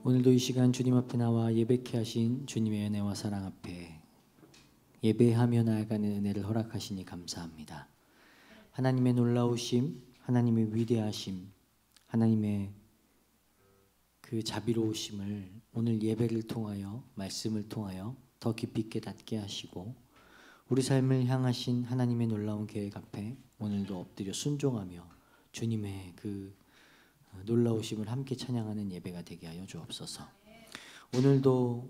오늘도 이 시간 주님 앞에 나와 예배케 하신 주님의 은혜와 사랑 앞에 예배하며 나아가는 은혜를 허락하시니 감사합니다. 하나님의 놀라우심, 하나님의 위대하심, 하나님의 그 자비로우심을 오늘 예배를 통하여, 말씀을 통하여 더 깊이 깨닫게 하시고, 우리 삶을 향하신 하나님의 놀라운 계획 앞에 오늘도 엎드려 순종하며 주님의 그 놀라우심을 함께 찬양하는 예배가 되게 하여 주옵소서. 오늘도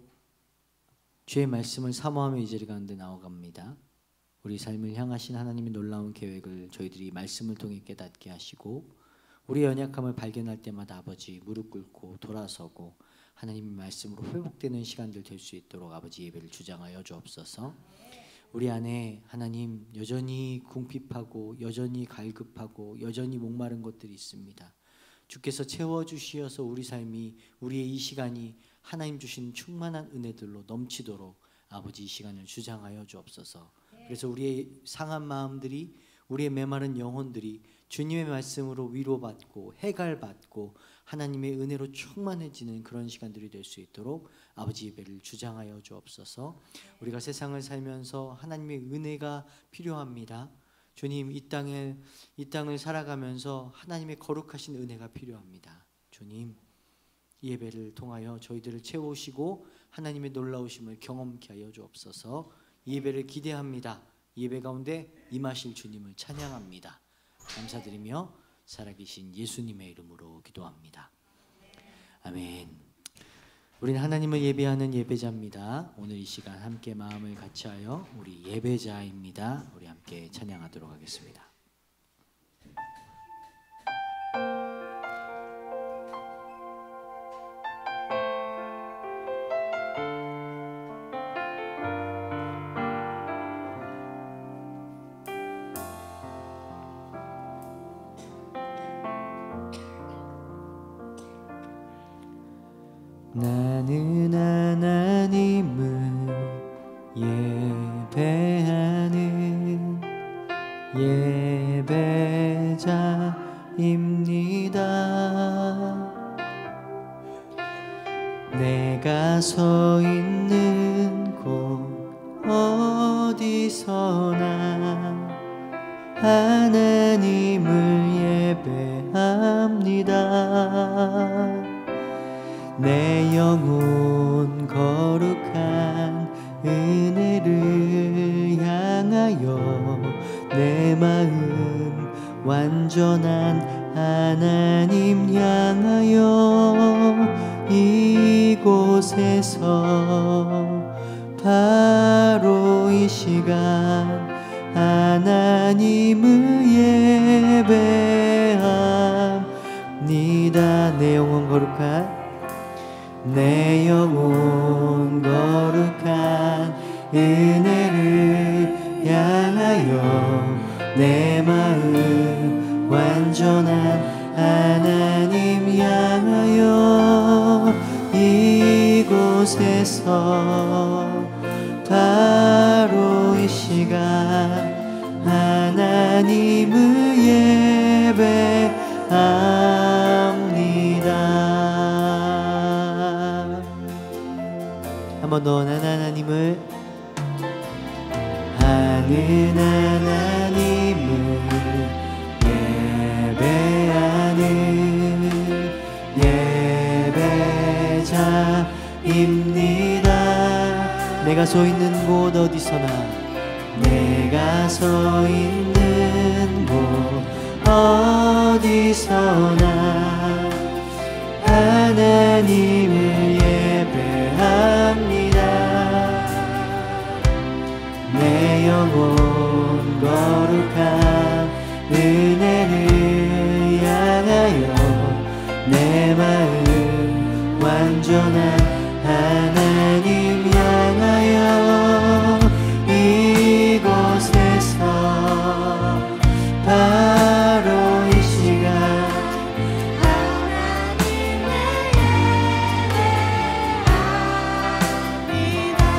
주의 말씀을 사모하며 이 자리 가운데 나아갑니다. 우리 삶을 향하신 하나님의 놀라운 계획을 저희들이 말씀을 통해 깨닫게 하시고, 우리의 연약함을 발견할 때마다 아버지 무릎 꿇고 돌아서고 하나님의 말씀으로 회복되는 시간들 될 수 있도록 아버지 예배를 주장하여 주옵소서. 우리 안에 하나님 여전히 궁핍하고 여전히 갈급하고 여전히 목마른 것들이 있습니다. 주께서 채워주시어서 우리 삶이, 우리의 이 시간이 하나님 주신 충만한 은혜들로 넘치도록 아버지 이 시간을 주장하여 주옵소서. 그래서 우리의 상한 마음들이, 우리의 메마른 영혼들이 주님의 말씀으로 위로받고 해갈받고 하나님의 은혜로 충만해지는 그런 시간들이 될 수 있도록 아버지 예배를 주장하여 주옵소서. 우리가 세상을 살면서 하나님의 은혜가 필요합니다. 주님, 이 땅을 살아가면서 하나님의 거룩하신 은혜가 필요합니다. 주님, 이 예배를 통하여 저희들을 채우시고 하나님의 놀라우심을 경험케 하여 주옵소서. 이 예배를 기대합니다. 이 예배 가운데 임하실 주님을 찬양합니다. 감사드리며 살아계신 예수님의 이름으로 기도합니다. 아멘. 우리는 하나님을 예배하는 예배자입니다. 오늘 이 시간 함께 마음을 같이하여 우리 예배자입니다. 우리 함께 찬양하도록 하겠습니다. 나는 하나님을 예배하는 예배자입니다. 내가 서 있는 곳 어디서나 하나님을 예배합니다. 내 영혼 거룩한 은혜를 향하여 내 마음 완전한 하나님 향하여 이곳에서 바로 이 시간 하나님을 예배합니다. 내 영혼 거룩한, 내 영혼 거룩한 은혜를 향하여 내 마음 완전한 하나님 향하여 이곳에서 바로 이 시간 하나님을 예배합니다. 한 번 더 하나님을, 하는 하나님을 예배하는 예배자입니다. 내가 서 있는 곳 어디서나, 내가 서 있는 곳 어디서나 하나님을 예배합니다. 내 영혼 거룩한 은혜를 향하여 내 마음 완전한 하나님 향하여 이곳에서 바로 이 시간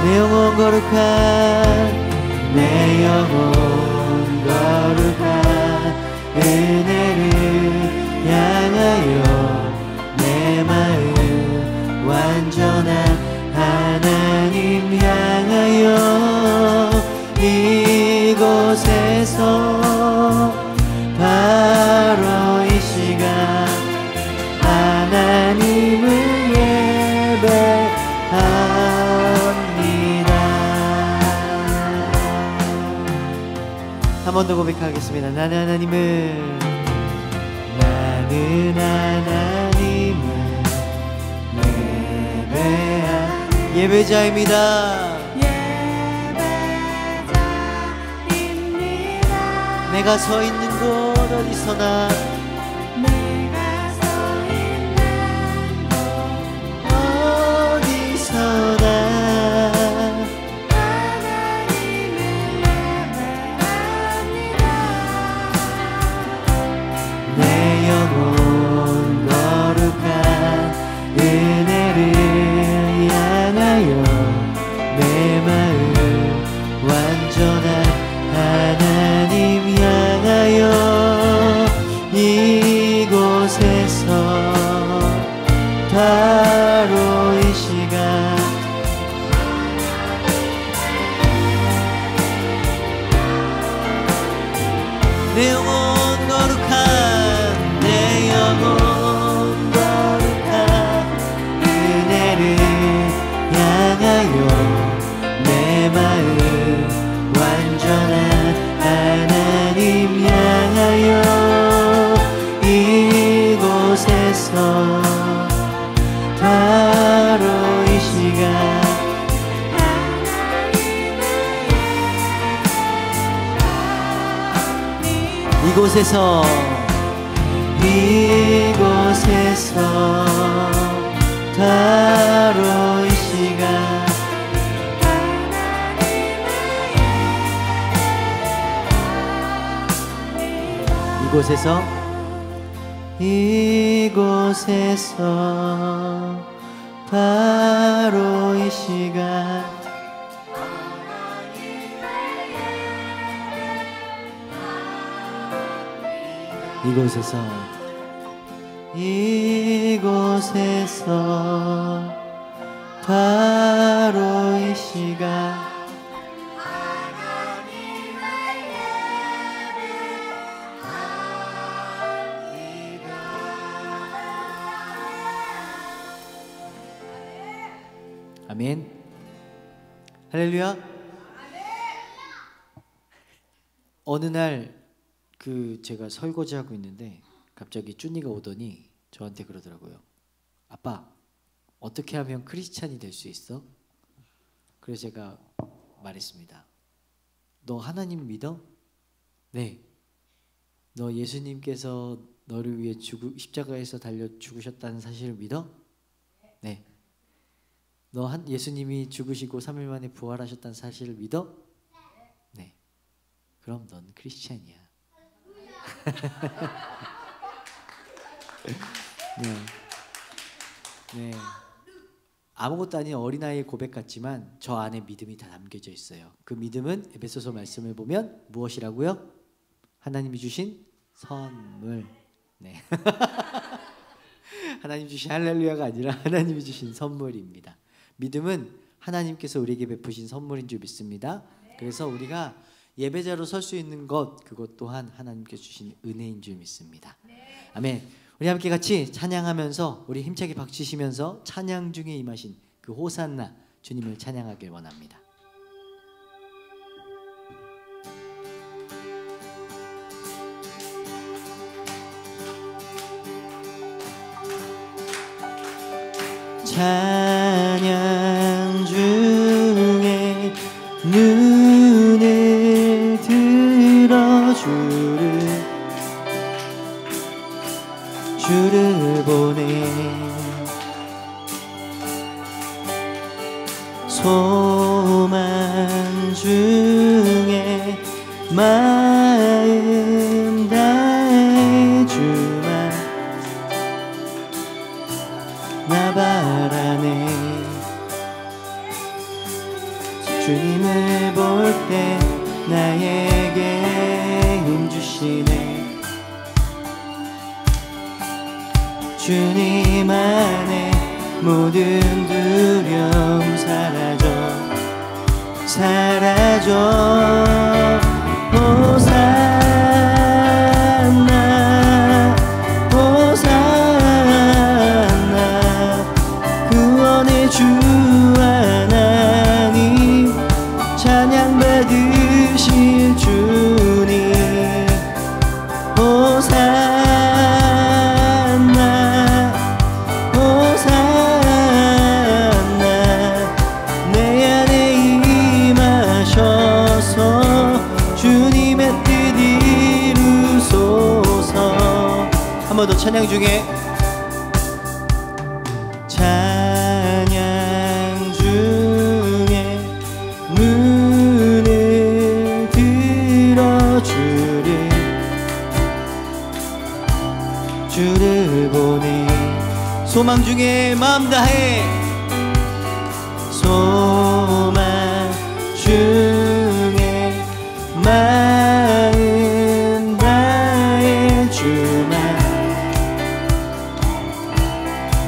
내 영혼 거룩한, 내 영혼 거룩한 은혜를 향하여 내 마음 이곳에서 바로 이 시간 하나님을 예배합니다. 한 번 더 고백하겠습니다. 나는 하나님을 예배한 예배자입니다. 내가 서 있는 곳 어디서나 내 영혼 거룩한 은혜를 향하여 내 마음 완전한 하나님 향하여 이곳에서 바로 이 시간 내 영혼 거룩한 내 영혼 거룩한 은혜를 향하여 내 마음 완전한 하나님 향하여 이곳에서 바로 이 시간 이곳에서 바로 이 시간 이곳에서 바로 이 시간 이곳에서 바로 이 시간 아멘. 할렐루야. 어느 날 제가 설거지 하고 있는데 갑자기 쭈니가 오더니 저한테 그러더라고요. 아빠, 어떻게 하면 크리스찬이 될 수 있어? 그래서 제가 말했습니다. 너 하나님 믿어? 네. 너 예수님께서 너를 위해 십자가에서 달려 죽으셨다는 사실을 믿어? 네. 너 예수님이 죽으시고 3일 만에 부활하셨다는 사실을 믿어? 네. 그럼 넌 크리스찬이야. 네. 네. 아무것도 아닌 어린아이의 고백 같지만 저 안에 믿음이 다 담겨져 있어요. 그 믿음은 에베소서 말씀을 보면 무엇이라고요? 하나님이 주신 선물. 네. 하나님 주신 할렐루야가 아니라 하나님이 주신 선물입니다. 믿음은 하나님께서 우리에게 베푸신 선물인 줄 믿습니다. 그래서 우리가 예배자로 설 수 있는 그것 또한 하나님께서 주신 은혜인 줄 믿습니다. 아멘. 우리 함께 같이 찬양하면서 우리 힘차게 박치시면서 찬양 중에 임하신 그 호산나 주님을 찬양하길 원합니다. 찬양 중에 눈을 들어 주를 보내 소망 중에 마음 다해 주만 나 바라네 주님을 볼 때 나에게 힘 주시네 주님 안에 모든 두려움 사라져 번 더 찬양 중에 찬양 중에 눈을 들어 주를 보니 소망 중에 마음 다해 소망 중에 마음 다해 주만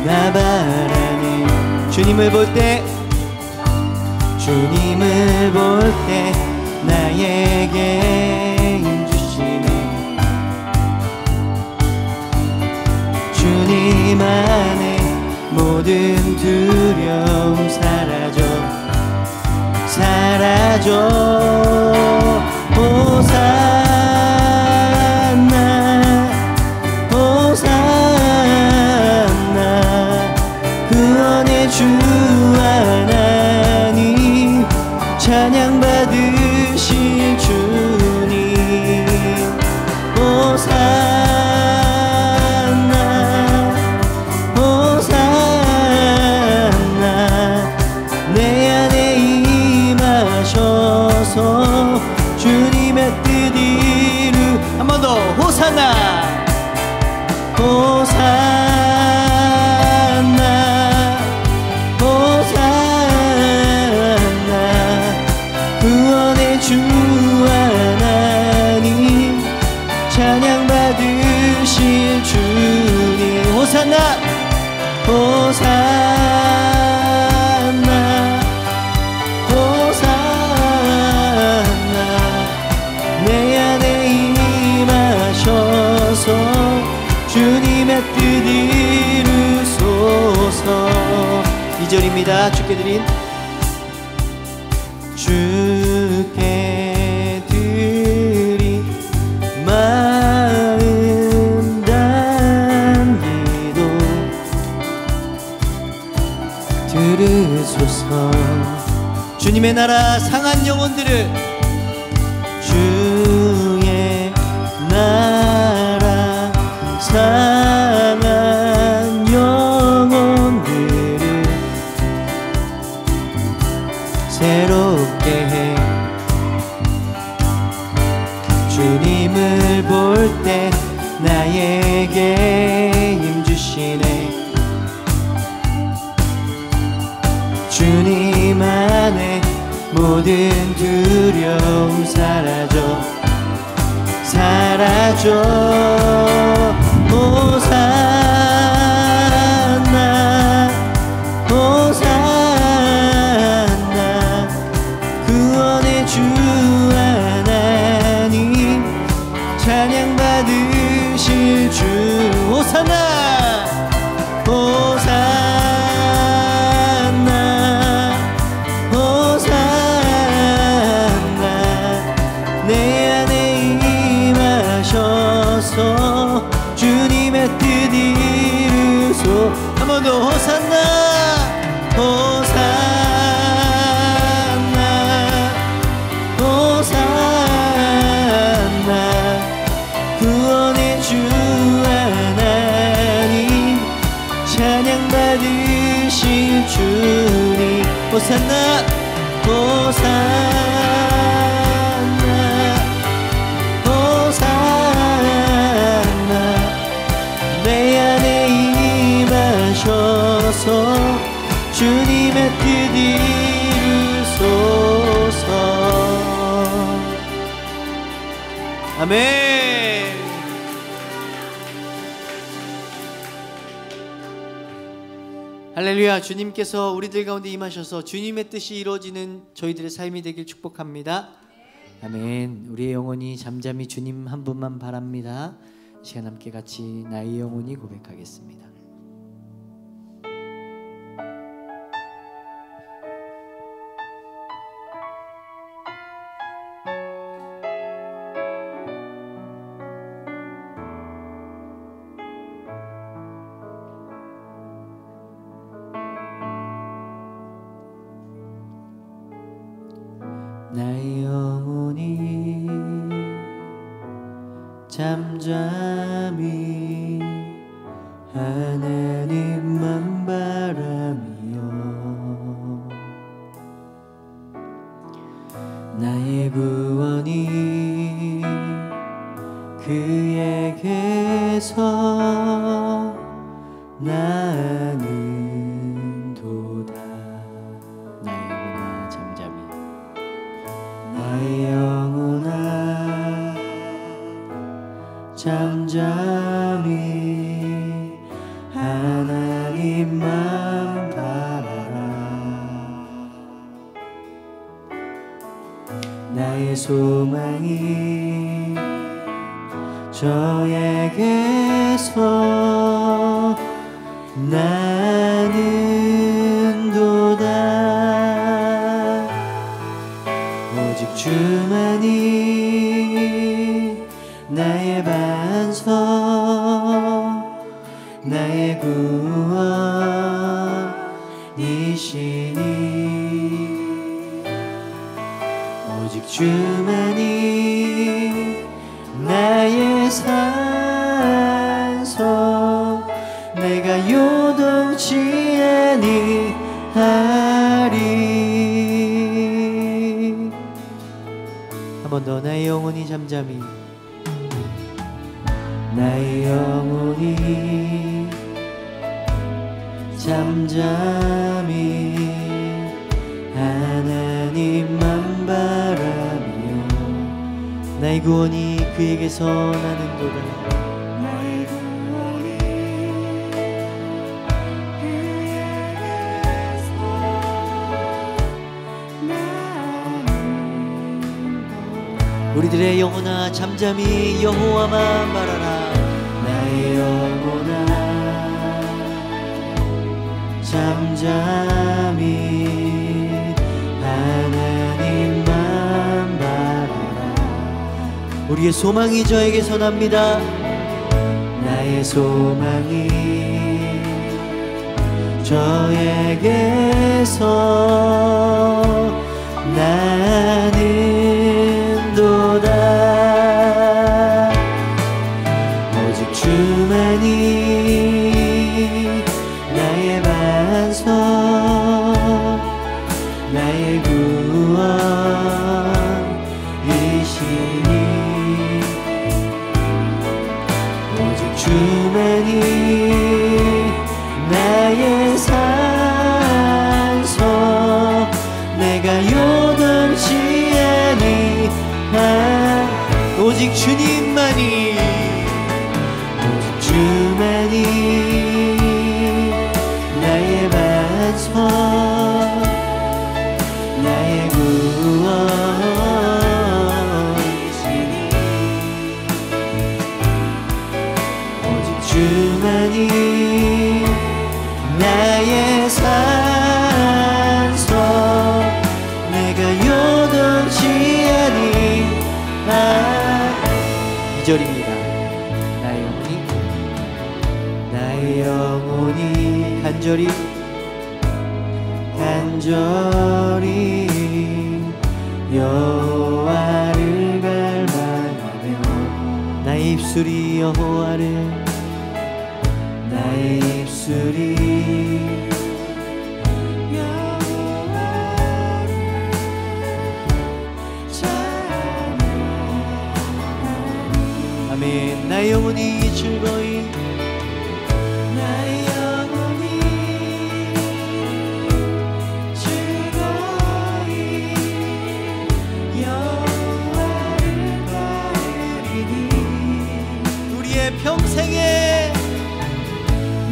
나 바라니 주님을 볼 때 나에게 힘주시네 주님 안에 모든 두려움 사라져 호산나 호산나 구원의 주 하나님 찬양 받으실 주님 호산나 호산나 내 안에 임하셔서 주님의 뜻 이루 한 번 더 호산나 호산나 호산나 구원의 주 하나님 찬양 받으실 주님 호산나 호산나 호산나 내 안에 임하셔서 주님의 뜻 이루소서 2절입니다 주께 드린 주께 드린 마음 담 기도 들으소서 주님의 나라 상한 영혼들을 주의 나라 상한 영혼들을 새롭게 해 주님을 볼 때 나에게 힘주시네 주님 안에 모든 두려움 사라져 호산나 호산나 구원의 주 하나님 찬양 받으실 주 호산나 호산나 호산나 내 안에 임하셔서 주님의 뜻 이루소 한 번 더 호산나 호산나 호산나 구원의 주 하나님 찬양 받으실 주님 호산나 호산나 호산나 내 안에 임하셔서 주님의 뜻 이루소서 아멘. 할렐루야. 주님께서 우리들 가운데 임하셔서 주님의 뜻이 이루어지는 저희들의 삶이 되길 축복합니다. 아멘. 우리의 영혼이 잠잠히 주님 한 분만 바랍니다. 시간 함께 같이 나의 영혼이 고백하겠습니다. 나의 영혼이 잠잠히 하나님만 바라며 나의 구원이 그에게서 나는 도다. 나의 영혼아 잠잠히 하나님만 바라라. 나의 소망이 저에게서 나는 도다. 오직 주만이 나의 반석 나의 구원이시니 오직 주만이 나의 산소 내가 요동치 아니하리. 한 번 더. 나의 영혼이 잠잠히 나의 영혼이 잠잠히 하나님만 바라며 나의 구원이 그에게서 나는 도다. 나의 구원이 그에게서 나는 도다. 우리들의 영혼아 잠잠히 여호와만 바라라. 나의 영혼아 잠잠히 하나님만 바라라. 우리의 소망이 저에게서 납니다. 나의 소망이 저에게서 나는 도다. 오직 주만이 나의 반석 나의 구원이시니 오직 주만이 나의 산소 내가 요동치 아니하. 오직 주님만이 오직 주만이 나의 반석 나의 구원이시니 오직 주만이 나의 산소 내가 요동치 아니하. 2절입니다. 나의 영혼이 간절히 여호와를 갈망하며 나의 입술이 여호와를 찬양하니. 아멘. 나의 영혼이 즐거이 평생에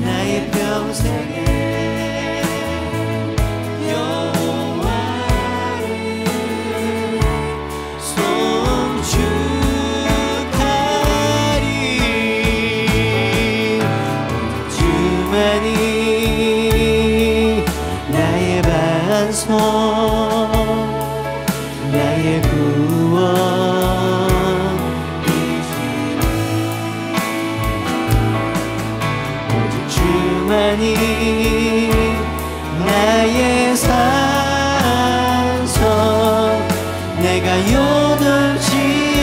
나의 평생에 여호와를 송축하리. 주만이 나의 반석 나의 구원 주만이 나의 산소 내가 요동치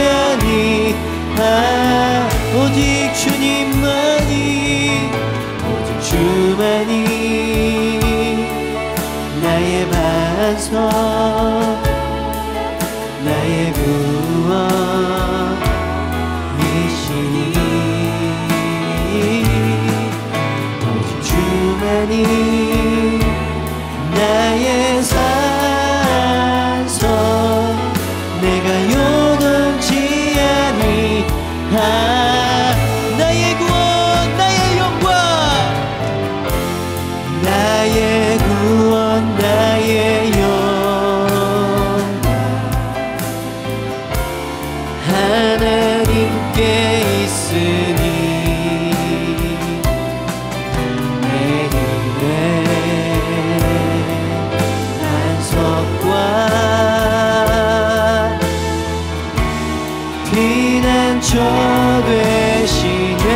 아니하. 오직 주님만이 나의 구원이시니 오직 주만이 나의 산소 내가 요동치 아니하 나의 구원 나의 영광 나의 구원 나의 영광 하나님께 있으니 내 눈에 안석과 피난처 되시네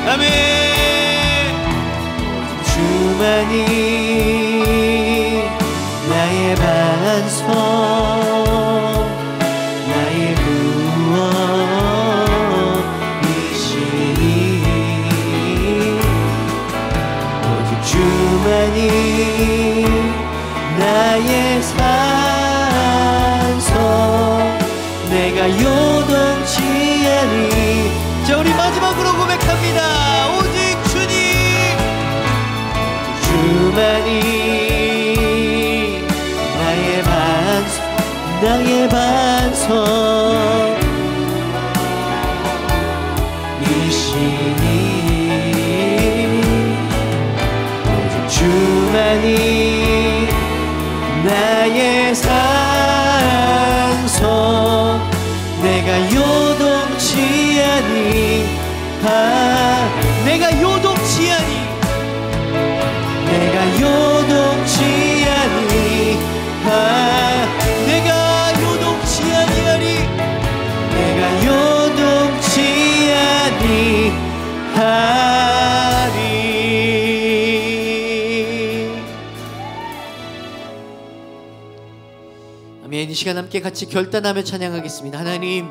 아멘 주만이 나의 반석 나의 구원이시니 오직 주만이 나의 산소 내가 요동치 아니 자 우리 마지막으로 고백합니다 오직 주님 주만이 나의 반석 나의 반석 이시니 오직 주만이 나의 산소 내가 요동치 아니하 내가 요동치 아니 내가 요동치 아니하 내가 요동치 아니하리 내가 요동치 아니하리 아멘 이 시간 함께 같이 결단하며 찬양하겠습니다 하나님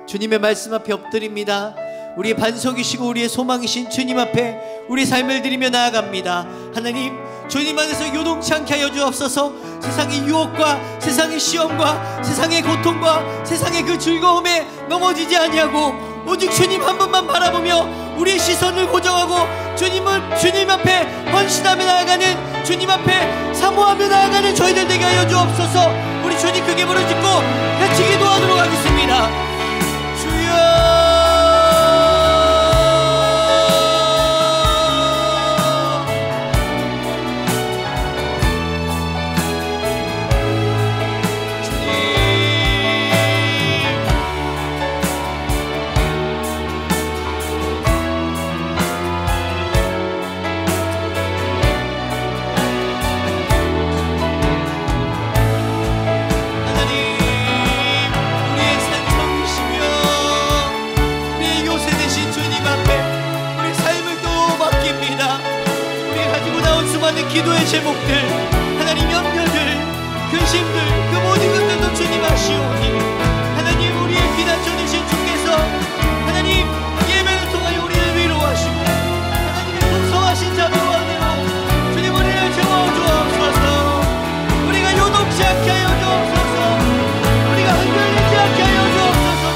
주님의 말씀 앞에 엎드립니다 우리의 반석이시고 우리의 소망이신 주님 앞에 우리 삶을 드리며 나아갑니다 하나님 주님 안에서 요동치 않게 하여 주옵소서 세상의 유혹과 세상의 시험과 세상의 고통과 세상의 그 즐거움에 넘어지지 아니하고 오직 주님 한 분만 바라보며 우리의 시선을 고정하고 주님 앞에 헌신하며 나아가는 주님 앞에 사모하며 나아가는 저희들 되게 하여 주옵소서 우리 주님 크게 부르짖고 같이 기도하도록 하겠습니다 주여 기도의 제목들 하나님 염려들 근심들 그 모든 것들도 주님 아시오니 하나님 우리의 피난처 되신 주께서 하나님 예배를 통하여 우리를 위로하시고 하나님의 풍성하신 자비와 은혜로 주님 우리를 채워 주옵소서 우리가 요동치 않게 하여 주옵소서 우리가 흔들리지 않게 하여 주옵소서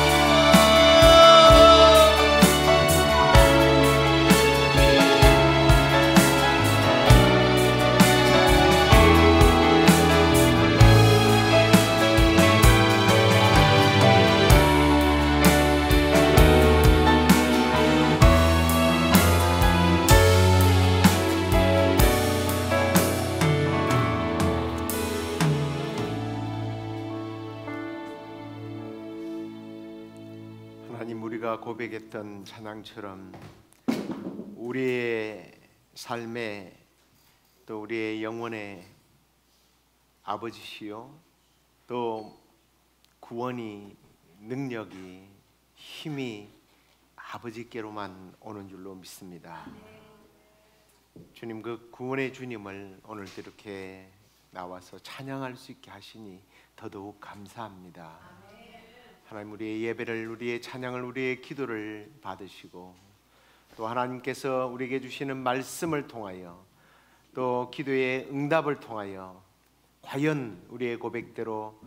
하나님 우리가 고백했던 찬양처럼 우리의 삶에 또 우리의 영혼의 아버지시요 또 구원이 능력이 힘이 아버지께로만 오는 줄로 믿습니다. 주님 그 구원의 주님을 오늘도 이렇게 나와서 찬양할 수 있게 하시니 더더욱 감사합니다. 하나님 우리의 예배를 우리의 찬양을 우리의 기도를 받으시고 또 하나님께서 우리에게 주시는 말씀을 통하여 또 기도의 응답을 통하여 과연 우리의 고백대로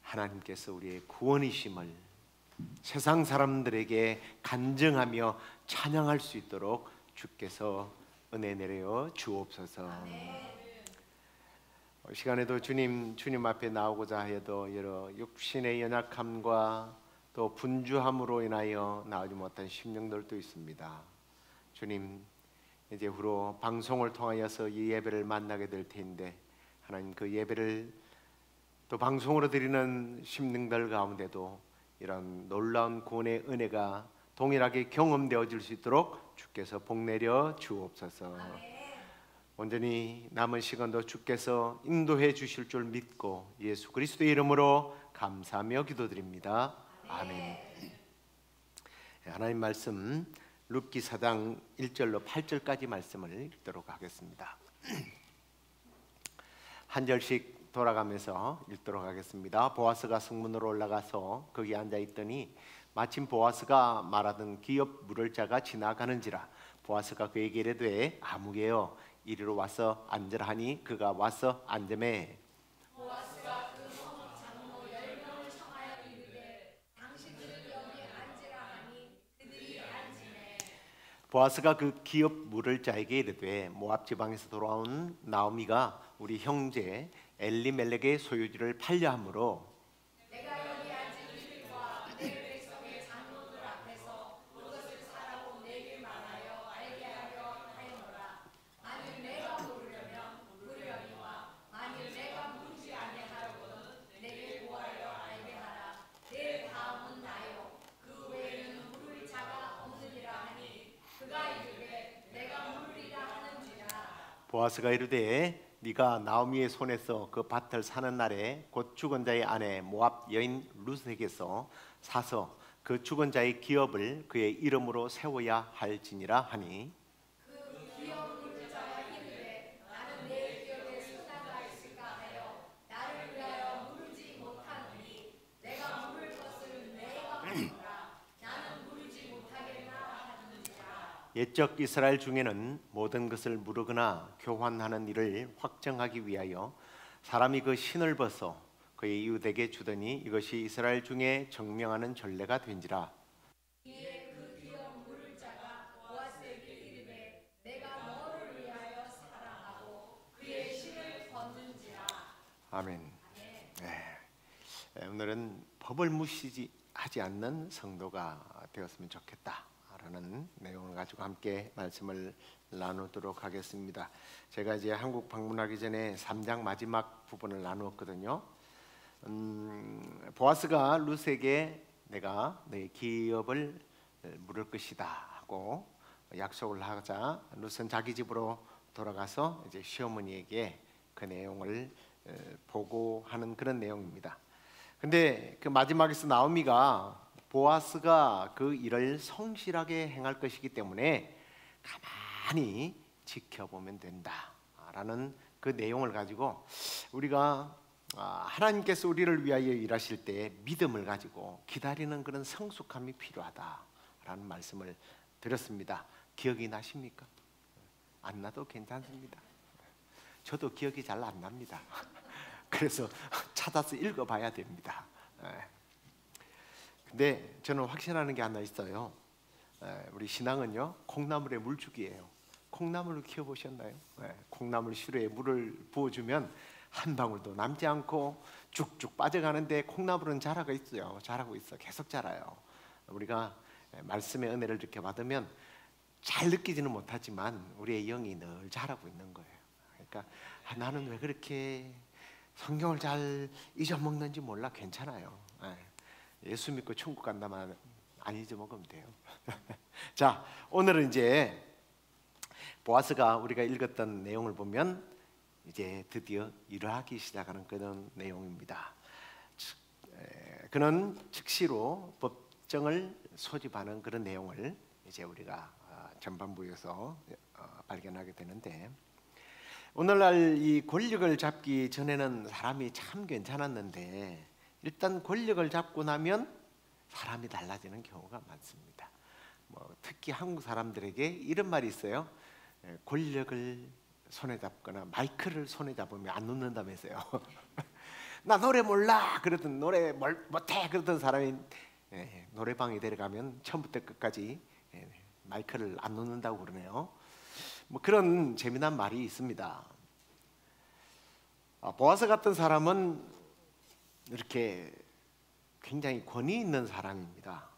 하나님께서 우리의 구원이심을 세상 사람들에게 간증하며 찬양할 수 있도록 주께서 은혜 내려 주옵소서. 시간에도 주님 앞에 나오고자 하여도 여러 육신의 연약함과 또 분주함으로 인하여 나오지 못한 심령들도 있습니다. 주님, 이제 후로 방송을 통하여서 이 예배를 만나게 될 텐데 하나님, 그 예배를 또 방송으로 드리는 심령들 가운데도 이런 놀라운 구원의 은혜가 동일하게 경험되어질 수 있도록 주께서 복내려 주옵소서. 온전히 남은 시간도 주께서 인도해 주실 줄 믿고 예수 그리스도의 이름으로 감사하며 기도드립니다. 아멘. 하나님 말씀 룻기 4장 1절로 8절까지 말씀을 읽도록 하겠습니다. 한 절씩 돌아가면서 읽도록 하겠습니다. 보아스가 성문으로 올라가서 거기 앉아 있더니 마침 보아스가 말하던 기업 물을 자가 지나가는지라. 보아스가 그에게 이르되 아무개여 이리로 와서 앉으라 하니 그가 와서 앉으매 보아스가 그 성읍 장로 10명을 청하여 이르되 당신들은 여기 앉으라 하니 그들이 앉으매. 보아스가 그 기업 물을 자에게 이르되 모압 지방에서 돌아온 나오미가 우리 형제 엘리멜렉의 소유지를 팔려 함으로 내가 여기 앉은 이들과 내 백성의 장로들 앞에서 그것을 사라고 내게 말하여 알게 하려 하였노라. 만일 내가 물으려면 물으려니와 만일 내가 물지 아니하려거든 내게 구하여 알게 하라. 내 다음은 나요. 그 외에는 물을 자가 없느니라 하니 그가 이르되 내가 물으리라 하는지라. 보아스가 이르되 네가 나오미의 손에서 그 밭을 사는 날에 곧 죽은 자의 아내 모압 여인 룻에게서 사서 그 죽은 자의 기업을 그의 이름으로 세워야 할지니라 하니 그 기업 물자가 이르되 나는 내 기업에 수다가 있을까 하여 나를 위하여 물지 못하노니 내가 물을 것을 내가 물으라. 나는 물지 못하겠나 하는지라. 옛적 이스라엘 중에는 모든 것을 물으거나 교환하는 일을 확정하기 위하여 사람이 그 신을 벗어 그의 이웃에게 주더니 이것이 이스라엘 중에 정명하는 전례가 된지라. 이에 그 기업 물을 자가 보아스에게 이르되 내가 너를 위하여 사랑하고 그의 신을 벗는지라. 아멘. 오늘은 법을 무시하지 않는 성도가 되었으면 좋겠다라는 내용을 가지고 함께 말씀을 나누도록 하겠습니다. 제가 이제 한국 방문하기 전에 3장 마지막 부분을 나누었거든요. 보아스가 룻에게 내가 내 기업을 물을 것이다 하고 약속을 하자 룻은 자기 집으로 돌아가서 이제 시어머니에게 그 내용을 보고하는 그런 내용입니다. 근데 그 마지막에서 나오미가 보아스가 그 일을 성실하게 행할 것이기 때문에 가만히 지켜보면 된다라는 그 내용을 가지고 우리가 하나님께서 우리를 위하여 일하실 때 믿음을 가지고 기다리는 그런 성숙함이 필요하다라는 말씀을 드렸습니다. 기억이 나십니까? 안 나도 괜찮습니다. 저도 기억이 잘 안 납니다. 그래서 찾아서 읽어봐야 됩니다. 근데 저는 확신하는 게 하나 있어요. 우리 신앙은요 콩나물의 물주기예요. 콩나물을 키워보셨나요? 콩나물 시루에 물을 부어주면 한 방울도 남지 않고 쭉쭉 빠져가는데 콩나물은 자라고 있어요. 자라고 있어. 계속 자라요. 우리가 말씀의 은혜를 이렇게 받으면 잘 느끼지는 못하지만 우리의 영이 늘 자라고 있는 거예요. 그러니까 나는 왜 그렇게 성경을 잘 잊어먹는지 몰라. 괜찮아요. 예수 믿고 천국 간다면 안 잊어먹으면 돼요. 자, 오늘은 이제 보아스가 우리가 읽었던 내용을 보면 이제 드디어 일을 하기 시작하는 그런 내용입니다. 그는 즉시로 법정을 소집하는 그런 내용을 이제 우리가 전반부에서 발견하게 되는데, 오늘날 이 권력을 잡기 전에는 사람이 참 괜찮았는데 일단 권력을 잡고 나면 사람이 달라지는 경우가 많습니다. 특히 한국 사람들에게 이런 말이 있어요. 권력을 손에 잡거나 마이크를 손에 잡으면 안 웃는다면서요. 나 노래 몰라 그러던 노래 못해 그러던 사람이 노래방에 데려가면 처음부터 끝까지 마이크를 안 놓는다고 그러네요. 그런 재미난 말이 있습니다. 보아스 같은 사람은 이렇게 굉장히 권위 있는 사람입니다.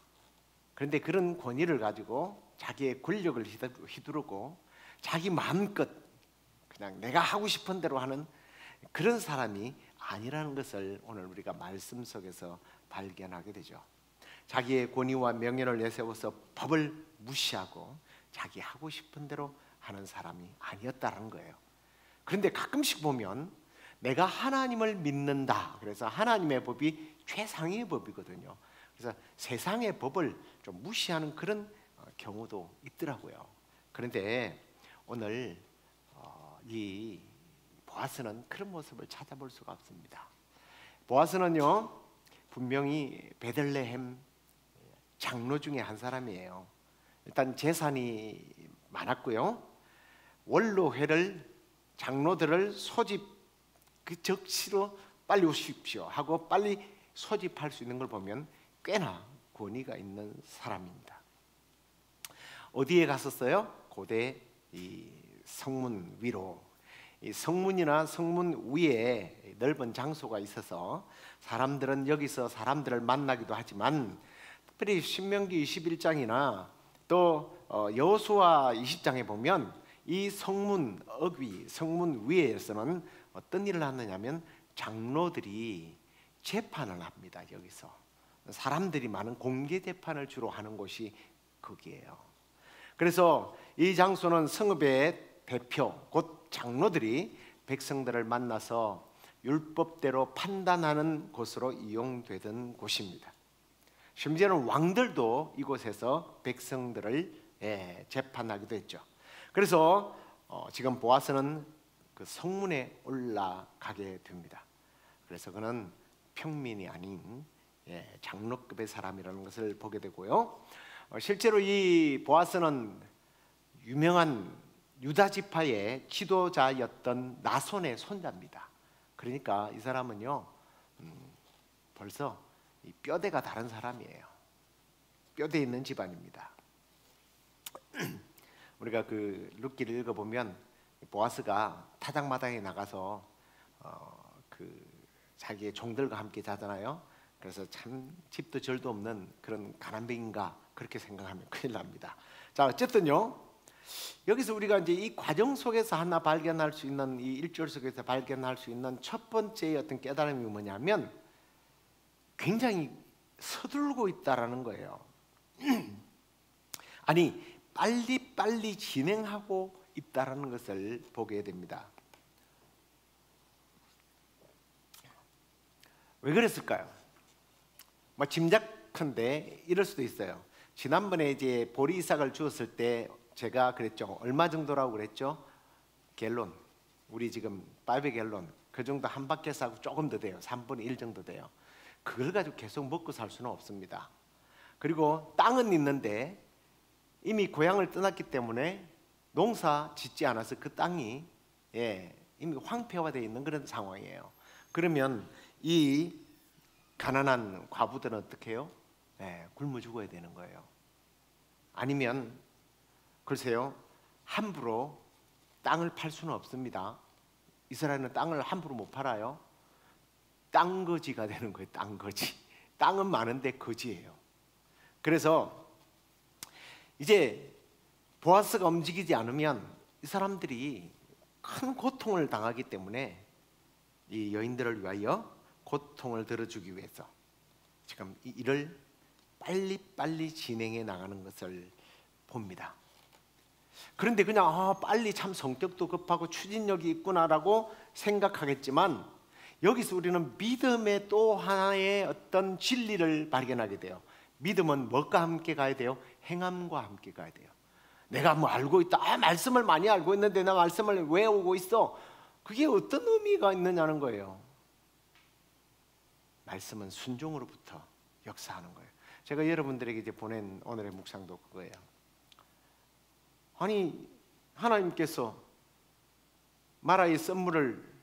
그런데 그런 권위를 가지고 자기의 권력을 휘두르고 자기 마음껏 그냥 내가 하고 싶은 대로 하는 그런 사람이 아니라는 것을 오늘 우리가 말씀 속에서 발견하게 되죠. 자기의 권위와 명예를 내세워서 법을 무시하고 자기 하고 싶은 대로 하는 사람이 아니었다는 거예요. 그런데 가끔씩 보면 내가 하나님을 믿는다. 그래서 하나님의 법이 최상의 법이거든요. 그래서 세상의 법을 좀 무시하는 그런 경우도 있더라고요. 그런데 오늘 이 보아스는 그런 모습을 찾아볼 수가 없습니다. 보아스는요 분명히 베들레헴 장로 중에 한 사람이에요. 일단 재산이 많았고요. 원로회를 장로들을 소집 그 적시로 빨리 오십시오 하고 빨리 소집할 수 있는 걸 보면 꽤나 권위가 있는 사람입니다. 어디에 갔었어요? 고대 이 성문 위로. 이 성문이나 성문 위에 넓은 장소가 있어서 사람들은 여기서 사람들을 만나기도 하지만 특별히 신명기 21장이나 또 여호수아 20장에 보면 이 성문 어귀, 성문 위에서는 어떤 일을 하느냐면 장로들이 재판을 합니다. 여기서 사람들이 많은 공개 재판을 주로 하는 곳이 거기에요. 그래서 이 장소는 성읍의 대표 곧 장로들이 백성들을 만나서 율법대로 판단하는 곳으로 이용되던 곳입니다. 심지어는 왕들도 이곳에서 백성들을 재판하기도 했죠. 그래서 지금 보아스는 그 성문에 올라가게 됩니다. 그래서 그는 평민이 아닌 장로급의 사람이라는 것을 보게 되고요. 실제로 이 보아스는 유명한 유다 지파의 지도자였던 나손의 손자입니다. 그러니까 이 사람은요 벌써 이 뼈대가 다른 사람이에요. 뼈대 있는 집안입니다. 우리가 그 룻기를 읽어보면 보아스가 타작마당에 나가서 그 자기의 종들과 함께 자잖아요. 그래서 참 집도 절도 없는 그런 가난뱅인가 그렇게 생각하면 큰일 납니다. 자, 어쨌든요 여기서 우리가 이제 이 과정 속에서 하나 발견할 수 있는 이 1절 속에서 발견할 수 있는 첫 번째 어떤 깨달음이 뭐냐면 굉장히 서둘고 있다라는 거예요. 아니 빨리빨리 진행하고 있다라는 것을 보게 됩니다. 왜 그랬을까요? 뭐 짐작컨대 이럴 수도 있어요. 지난번에 이제 보리 이삭을 주었을 때 제가 그랬죠. 얼마 정도라고 그랬죠? 갤론. 우리 지금 500갤론. 그 정도 한 바퀴에서 하고 조금 더 돼요. 3분의 1 정도 돼요. 그걸 가지고 계속 먹고 살 수는 없습니다. 그리고 땅은 있는데 이미 고향을 떠났기 때문에 농사 짓지 않아서 그 땅이 이미 황폐화되어 있는 그런 상황이에요. 그러면 이 가난한 과부들은 어떻게 해요? 굶어 죽어야 되는 거예요. 아니면 글쎄요 함부로 땅을 팔 수는 없습니다. 이스라엘은 땅을 함부로 못 팔아요. 땅거지가 되는 거예요. 땅거지. 땅은 많은데 거지예요. 그래서 이제 보아스가 움직이지 않으면 이 사람들이 큰 고통을 당하기 때문에 이 여인들을 위하여 고통을 덜어주기 위해서 지금 이 일을 빨리빨리 진행해 나가는 것을 봅니다. 그런데 그냥 빨리 참 성격도 급하고 추진력이 있구나라고 생각하겠지만 여기서 우리는 믿음의 또 하나의 어떤 진리를 발견하게 돼요. 믿음은 무엇과 함께 가야 돼요? 행함과 함께 가야 돼요. 내가 뭐 알고 있다. 말씀을 많이 알고 있는데 나 말씀을 외우고 있어. 그게 어떤 의미가 있느냐는 거예요. 말씀은 순종으로부터 역사하는 거예요. 제가 여러분들에게 이제 보낸 오늘의 묵상도 그거예요. 아니, 하나님께서 마라의 썬물을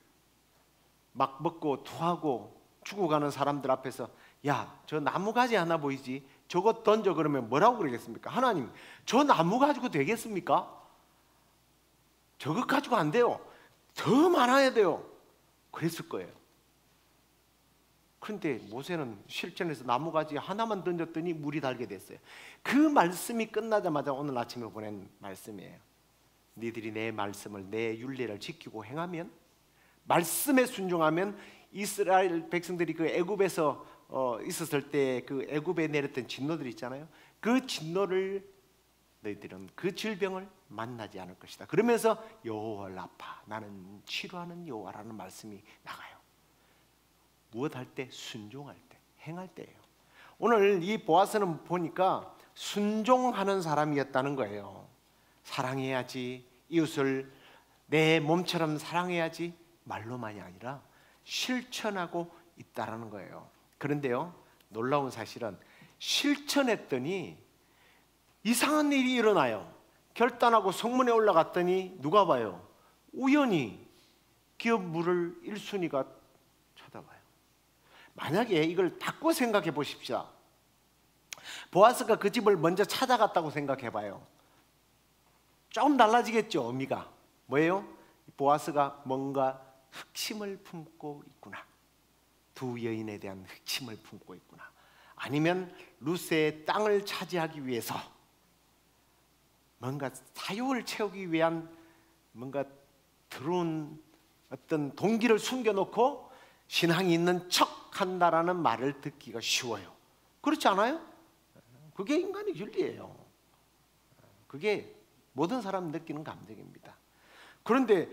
막 먹고 토하고 죽어가는 사람들 앞에서 야, 저 나무가지 하나 보이지? 저거 던져 그러면 뭐라고 그러겠습니까? 하나님, 저 나무 가지고 되겠습니까? 저것 가지고 안 돼요. 더 많아야 돼요. 그랬을 거예요. 그런데 모세는 실전에서 나무가지 하나만 던졌더니 물이 달게 됐어요. 그 말씀이 끝나자마자 오늘 아침에 보낸 말씀이에요. 니들이 내 말씀을, 내 율례를 지키고 행하면, 말씀에 순종하면, 이스라엘 백성들이 그 애굽에서 있었을 때 그 애굽에 내렸던 진노들 있잖아요. 그 진노를 너희들은, 그 질병을 만나지 않을 것이다. 그러면서 여호와 라파, 나는 치료하는 여호와라는 말씀이 나가요. 무엇 할 때? 순종할 때, 행할 때예요. 오늘 이 보아스는 보니까 순종하는 사람이었다는 거예요. 사랑해야지, 이웃을 내 몸처럼 사랑해야지, 말로만이 아니라 실천하고 있다라는 거예요. 그런데요, 놀라운 사실은 실천했더니 이상한 일이 일어나요. 결단하고 성문에 올라갔더니 누가 봐요? 우연히 기업 물을 1순위가 쳐다봐요. 만약에 이걸 바꿔 생각해 보십시오. 보아스가 그 집을 먼저 찾아갔다고 생각해 봐요. 조금 달라지겠죠, 의미가. 뭐예요? 보아스가 뭔가 흑심을 품고 있구나. 두 여인에 대한 흑심을 품고 있구나. 아니면 루스의 땅을 차지하기 위해서 뭔가 사욕을 채우기 위한 뭔가 들어온 어떤 동기를 숨겨놓고 신앙이 있는 척한다라는 말을 듣기가 쉬워요. 그렇지 않아요? 그게 인간의 윤리예요. 그게 모든 사람 느끼는 감정입니다. 그런데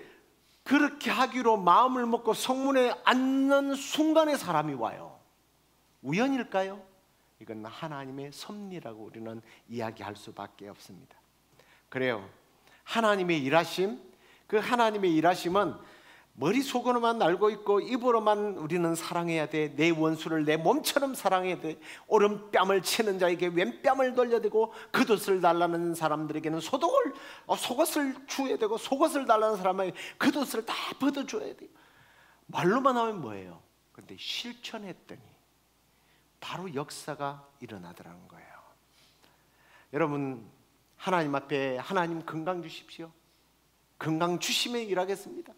그렇게 하기로 마음을 먹고 성문에 앉는 순간에 사람이 와요. 우연일까요? 이건 하나님의 섭리라고 우리는 이야기할 수밖에 없습니다. 그래요. 하나님의 일하심, 그 하나님의 일하심은 머릿속으로만 알고 있고 입으로만 우리는 사랑해야 돼. 내 원수를 내 몸처럼 사랑해야 돼. 오른뺨을 치는 자에게 왼뺨을 돌려대고 겉옷을 달라는 사람들에게는 속옷을 주어야 되고, 속옷을 달라는 사람에게 겉옷을 다 벗어줘야 돼요. 말로만 하면 뭐예요? 그런데 실천했더니 바로 역사가 일어나더라는 거예요. 여러분, 하나님 앞에 하나님 건강 주십시오. 건강 주시면 일하겠습니다.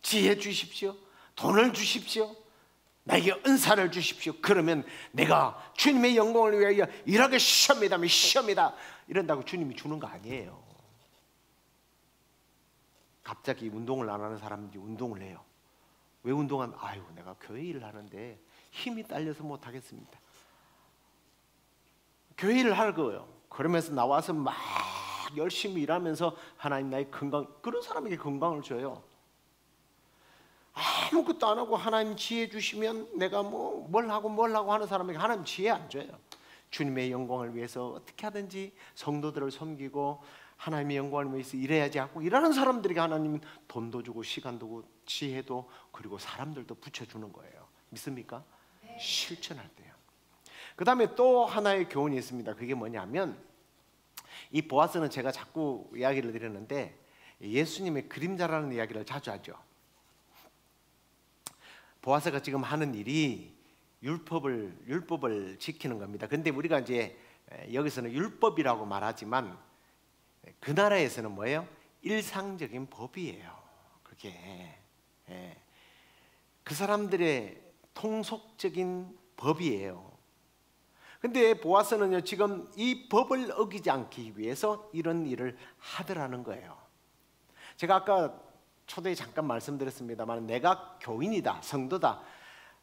지혜 주십시오. 돈을 주십시오. 나에게 은사를 주십시오. 그러면 내가 주님의 영광을 위하여 일하겠습니다. 이런다고 주님이 주는 거 아니에요. 갑자기 운동을 안 하는 사람들이 운동을 해요. 왜 운동하면? 아유, 내가 교회 일을 하는데 힘이 딸려서 못 하겠습니다. 교회 일을 할 거예요. 그러면서 나와서 막 열심히 일하면서 하나님 나의 건강, 그런 사람에게 건강을 줘요. 아무것도 안 하고 하나님 지혜 주시면 내가 뭘 하고 하는 사람에게 하나님 지혜 안 줘요. 주님의 영광을 위해서 어떻게 하든지 성도들을 섬기고 하나님의 영광을 위해서 일해야지 하고 일하는 사람들에게 하나님은 돈도 주고 시간도 주고 지혜도, 그리고 사람들도 붙여주는 거예요. 믿습니까? 네. 실천할 때요. 그 다음에 또 하나의 교훈이 있습니다. 그게 뭐냐면, 이 보아스는 제가 자꾸 이야기를 드렸는데 예수님의 그림자라는 이야기를 자주 하죠. 보아스가 지금 하는 일이 율법을 지키는 겁니다. 근데 우리가 이제 여기서는 율법이라고 말하지만 그 나라에서는 뭐예요? 일상적인 법이에요. 그게 그 사람들의 통속적인 법이에요. 근데 보아스는요, 지금 이 법을 어기지 않기 위해서 이런 일을 하더라는 거예요. 제가 아까 초대에 잠깐 말씀드렸습니다만, 내가 교인이다, 성도다,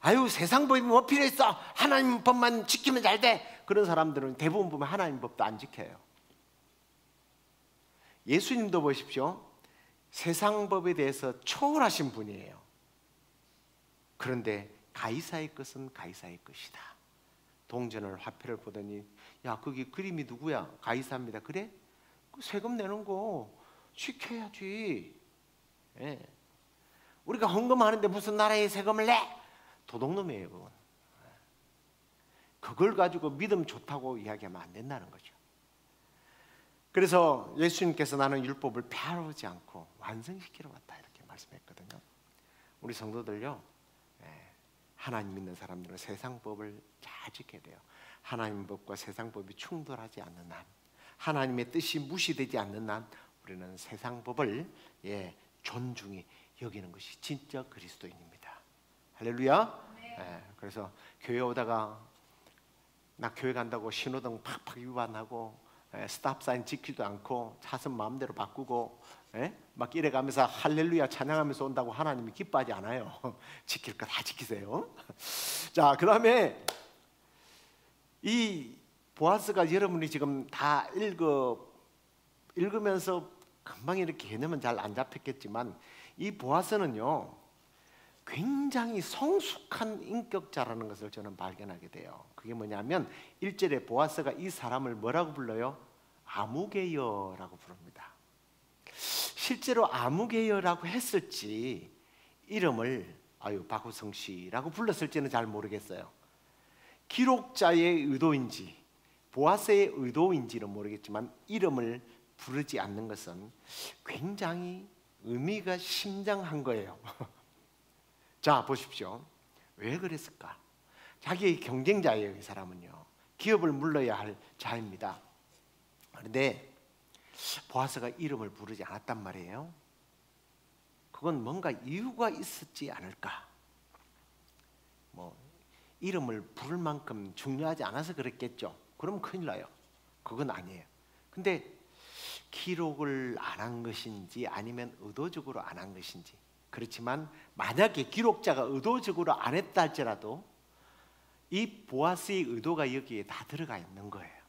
아유 세상 법이 뭐 필요 있어, 하나님 법만 지키면 잘 돼, 그런 사람들은 대부분 보면 하나님 법도 안 지켜요. 예수님도 보십시오. 세상 법에 대해서 초월하신 분이에요. 그런데 가이사의 것은 가이사의 것이다. 동전을, 화폐를 보더니, 야, 거기 그림이 누구야? 가이사입니다. 그래? 그 세금 내는 거 지켜야지. 예. 우리가 헌금하는데 무슨 나라에 세금을 내? 도둑놈이에요, 그건. 그걸 가지고 믿음 좋다고 이야기하면 안 된다는 거죠. 그래서 예수님께서 나는 율법을 폐하지 않고 완성시키러 왔다 이렇게 말씀했거든요. 우리 성도들요, 하나님 믿는 사람들은 세상 법을 잘 지켜야 돼요. 하나님 법과 세상 법이 충돌하지 않는 한, 하나님의 뜻이 무시되지 않는 한 우리는 세상 법을 존중히 여기는 것이 진짜 그리스도인입니다. 할렐루야. 그래서 교회 오다가 나 교회 간다고 신호등 팍팍 위반하고 스탑사인 지키지도 않고 차선 마음대로 바꾸고 막 이래가면서 할렐루야 찬양하면서 온다고 하나님이 기뻐하지 않아요. 지킬 거 다 지키세요. 자, 그 다음에 이 보아스가 여러분이 지금 다 읽으면서 금방 이렇게 개념은 잘 안 잡혔겠지만 이 보아스는요 굉장히 성숙한 인격자라는 것을 저는 발견하게 돼요. 그게 뭐냐면 1절에 보아스가 이 사람을 뭐라고 불러요? 아무개여라고 부릅니다. 실제로 아무개여라고 했을지 이름을 박우성 씨라고 불렀을지는 잘 모르겠어요. 기록자의 의도인지 보아스의 의도인지는 모르겠지만 이름을 부르지 않는 것은 굉장히 의미가 심장한 거예요. 자, 보십시오. 왜 그랬을까? 자기의 경쟁자예요. 이 사람은요 기업을 물러야 할 자입니다. 그런데 보아스가 이름을 부르지 않았단 말이에요. 그건 뭔가 이유가 있었지 않을까? 뭐 이름을 부를 만큼 중요하지 않아서 그랬겠죠. 그럼 큰일 나요. 그건 아니에요. 근데 기록을 안 한 것인지 아니면 의도적으로 안 한 것인지, 그렇지만 만약에 기록자가 의도적으로 안 했다 할지라도 이 보아스의 의도가 여기에 다 들어가 있는 거예요.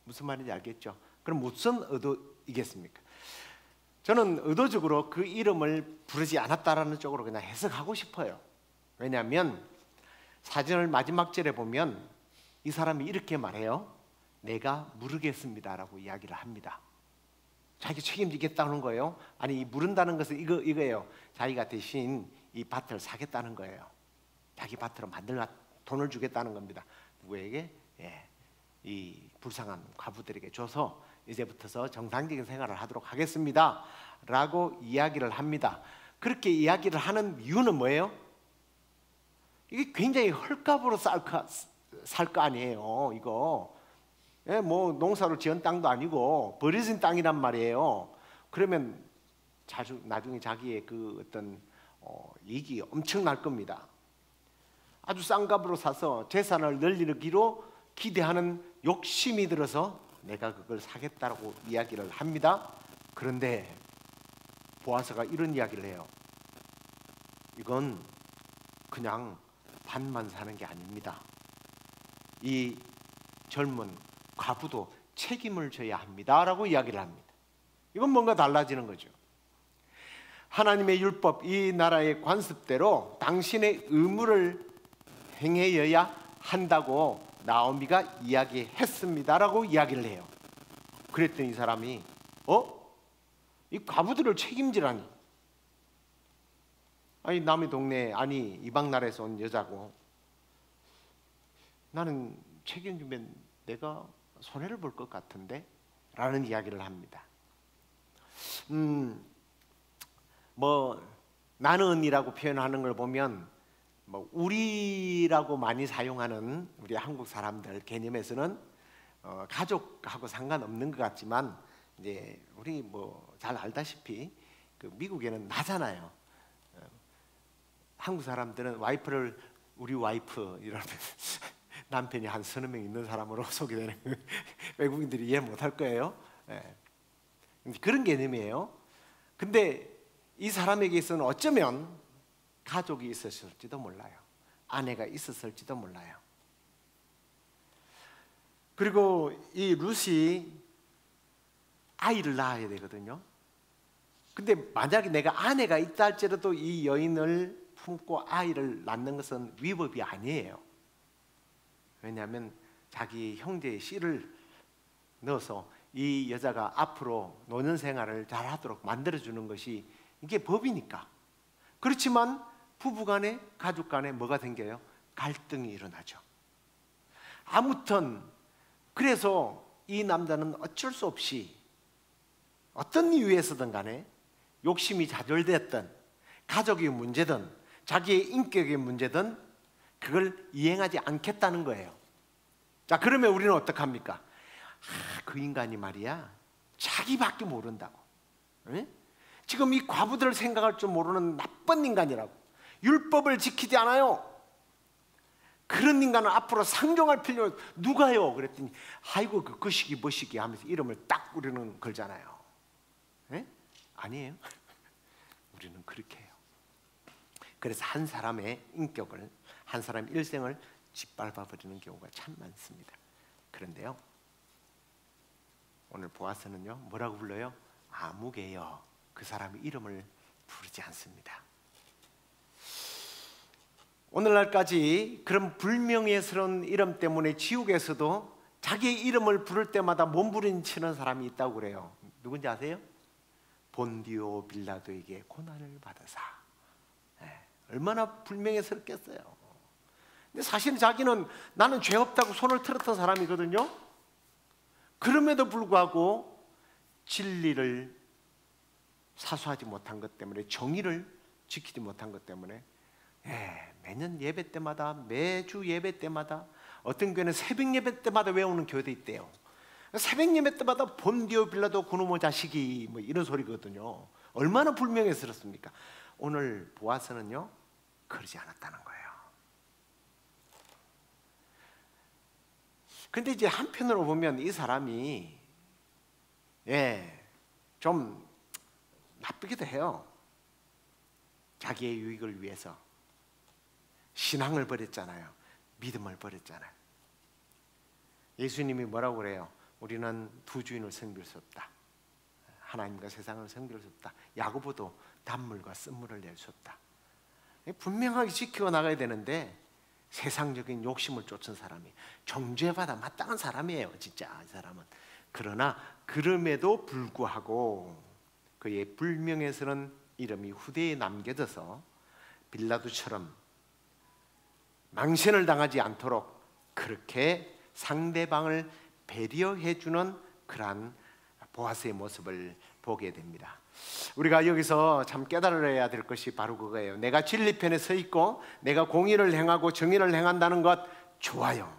무슨 말인지 알겠죠? 그럼 무슨 의도이겠습니까? 저는 의도적으로 그 이름을 부르지 않았다라는 쪽으로 그냥 해석하고 싶어요. 왜냐하면 사진을 마지막 절에 보면 이 사람이 이렇게 말해요. 내가 물으겠습니다라고 이야기를 합니다. 자기가 책임지겠다는 거예요. 아니, 물은다는 것은 이거예요. 자기가 대신 이 밭을 사겠다는 거예요. 자기 밭으로 만들어 돈을 주겠다는 겁니다. 누구에게? 이 불쌍한 과부들에게 줘서 이제부터서 정상적인 생활을 하도록 하겠습니다 라고 이야기를 합니다. 그렇게 이야기를 하는 이유는 뭐예요? 이게 굉장히 헐값으로 살 거 아니에요. 이거 뭐 농사로 지은 땅도 아니고 버려진 땅이란 말이에요. 그러면 나중에 자기의 그 어떤 이익이 엄청날 겁니다. 아주 싼 값으로 사서 재산을 늘리기로 기대하는 욕심이 들어서 내가 그걸 사겠다라고 이야기를 합니다. 그런데 보아스가 이런 이야기를 해요. 이건 그냥 밭만 사는 게 아닙니다. 이 젊은 과부도 책임을 져야 합니다 라고 이야기를 합니다. 이건 뭔가 달라지는 거죠. 하나님의 율법, 이 나라의 관습대로 당신의 의무를 행해야 한다고 나오미가 이야기했습니다라고 이야기를 해요. 그랬더니 이 사람이 이 과부들을 책임지라니. 아니, 남의 동네, 아니 이방 나라에서 온 여자고 나는 책임지면 내가 손해를 볼 것 같은데? 라는 이야기를 합니다. 뭐 나는이라고 표현하는 걸 보면 뭐 우리라고 많이 사용하는 우리 한국 사람들 개념에서는 가족하고 상관없는 것 같지만 이제 우리 뭐 잘 알다시피 그 미국에는 나잖아요. 한국 사람들은 와이프를 우리 와이프 이러면 남편이 한 서너 명 있는 사람으로 소개되는 외국인들이 이해 못할 거예요. 그런 개념이에요. 근데 이 사람에게서는 어쩌면 가족이 있었을지도 몰라요. 아내가 있었을지도 몰라요. 그리고 이 룻이 아이를 낳아야 되거든요. 근데 만약에 내가 아내가 있다 할지라도 이 여인을 품고 아이를 낳는 것은 위법이 아니에요. 왜냐하면 자기 형제의 씨를 넣어서 이 여자가 앞으로 노년 생활을 잘하도록 만들어주는 것이 이게 법이니까. 그렇지만 부부간에 가족간에 뭐가 생겨요? 갈등이 일어나죠. 아무튼 그래서 이 남자는 어쩔 수 없이 어떤 이유에서든 간에 욕심이 좌절됐든 가족의 문제든 자기의 인격의 문제든 그걸 이행하지 않겠다는 거예요. 자, 그러면 우리는 어떡합니까? 그 인간이 말이야 자기밖에 모른다고. 응? 지금 이 과부들을 생각할 줄 모르는 나쁜 인간이라고. 율법을 지키지 않아요. 그런 인간은 앞으로 상종할 필요 누가요? 그랬더니 아이고 그 시기 뭐 시기 하면서 이름을 딱 우리는 걸잖아요. 에? 아니에요. 우리는 그렇게 해요. 그래서 한 사람의 인격을, 한 사람의 일생을 짓밟아 버리는 경우가 참 많습니다. 그런데요, 오늘 보아스는요 뭐라고 불러요? 아무개요. 그 사람의 이름을 부르지 않습니다. 오늘날까지 그런 불명예스러운 이름 때문에 지옥에서도 자기의 이름을 부를 때마다 몸부림치는 사람이 있다고 그래요. 누군지 아세요? 본디오 빌라도에게 고난을 받으사. 얼마나 불명예스럽겠어요. 근데 사실 자기는 나는 죄 없다고 손을 틀었던 사람이거든요. 그럼에도 불구하고 진리를 사수하지 못한 것 때문에, 정의를 지키지 못한 것 때문에 매년 예배 때마다, 매주 예배 때마다, 어떤 교회는 새벽 예배 때마다 외우는 교회도 있대요. 새벽 예배 때마다 본디오 빌라도 그놈의 자식이 뭐 이런 소리거든요. 얼마나 불명예스럽습니까? 오늘 보아서는요 그러지 않았다는 거예요. 근데 이제 한편으로 보면 이 사람이 좀 나쁘기도 해요. 자기의 유익을 위해서 신앙을 버렸잖아요. 믿음을 버렸잖아요. 예수님이 뭐라고 그래요? 우리는 두 주인을 섬길 수 없다. 하나님과 세상을 섬길 수 없다. 야고보도 단물과 쓴물을 낼 수 없다. 분명하게 지켜 나가야 되는데 세상적인 욕심을 쫓은 사람이, 정죄받아 마땅한 사람이에요. 진짜 이 사람은. 그러나 그럼에도 불구하고 그의 불명예스러운 이름이 후대에 남겨져서 빌라도처럼 망신을 당하지 않도록 그렇게 상대방을 배려해주는 그러한 보아스의 모습을 보게 됩니다. 우리가 여기서 참 깨달아야 될 것이 바로 그거예요. 내가 진리편에 서 있고 내가 공의를 행하고 정의를 행한다는 것 좋아요.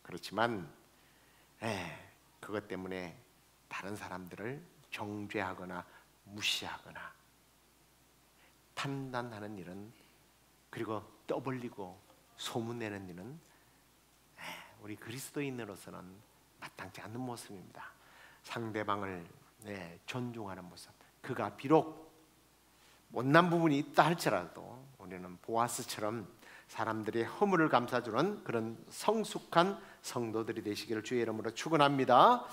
그렇지만 그것 때문에 다른 사람들을 정죄하거나 무시하거나 판단하는 일은, 그리고 떠벌리고 소문내는 일은 우리 그리스도인으로서는 마땅치 않는 모습입니다. 상대방을 존중하는 모습, 그가 비록 못난 부분이 있다 할지라도 우리는 보아스처럼 사람들의 허물을 감싸주는 그런 성숙한 성도들이 되시기를 주의 이름으로 축원합니다.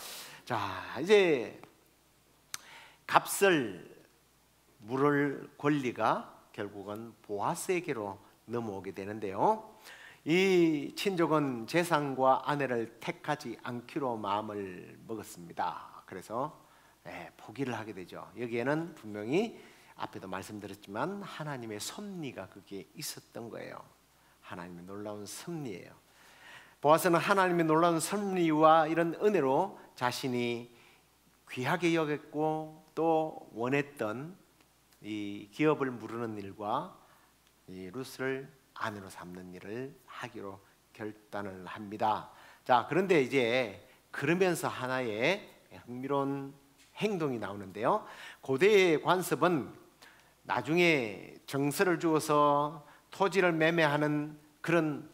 자, 이제 값을 물을 권리가 결국은 보아스에게로 넘어오게 되는데요. 이 친족은 재산과 아내를 택하지 않기로 마음을 먹었습니다. 그래서 포기를 하게 되죠. 여기에는 분명히 앞에도 말씀드렸지만 하나님의 섭리가 거기에 있었던 거예요. 하나님의 놀라운 섭리예요. 보아스는 하나님의 놀라운 섭리와 이런 은혜로 자신이 귀하게 여겼고 또 원했던 이 기업을 무르는 일과 이 룻을 아내로 삼는 일을 하기로 결단을 합니다. 자, 그런데 이제 그러면서 하나의 흥미로운 행동이 나오는데요. 고대의 관습은 나중에 정서를 주어서 토지를 매매하는 그런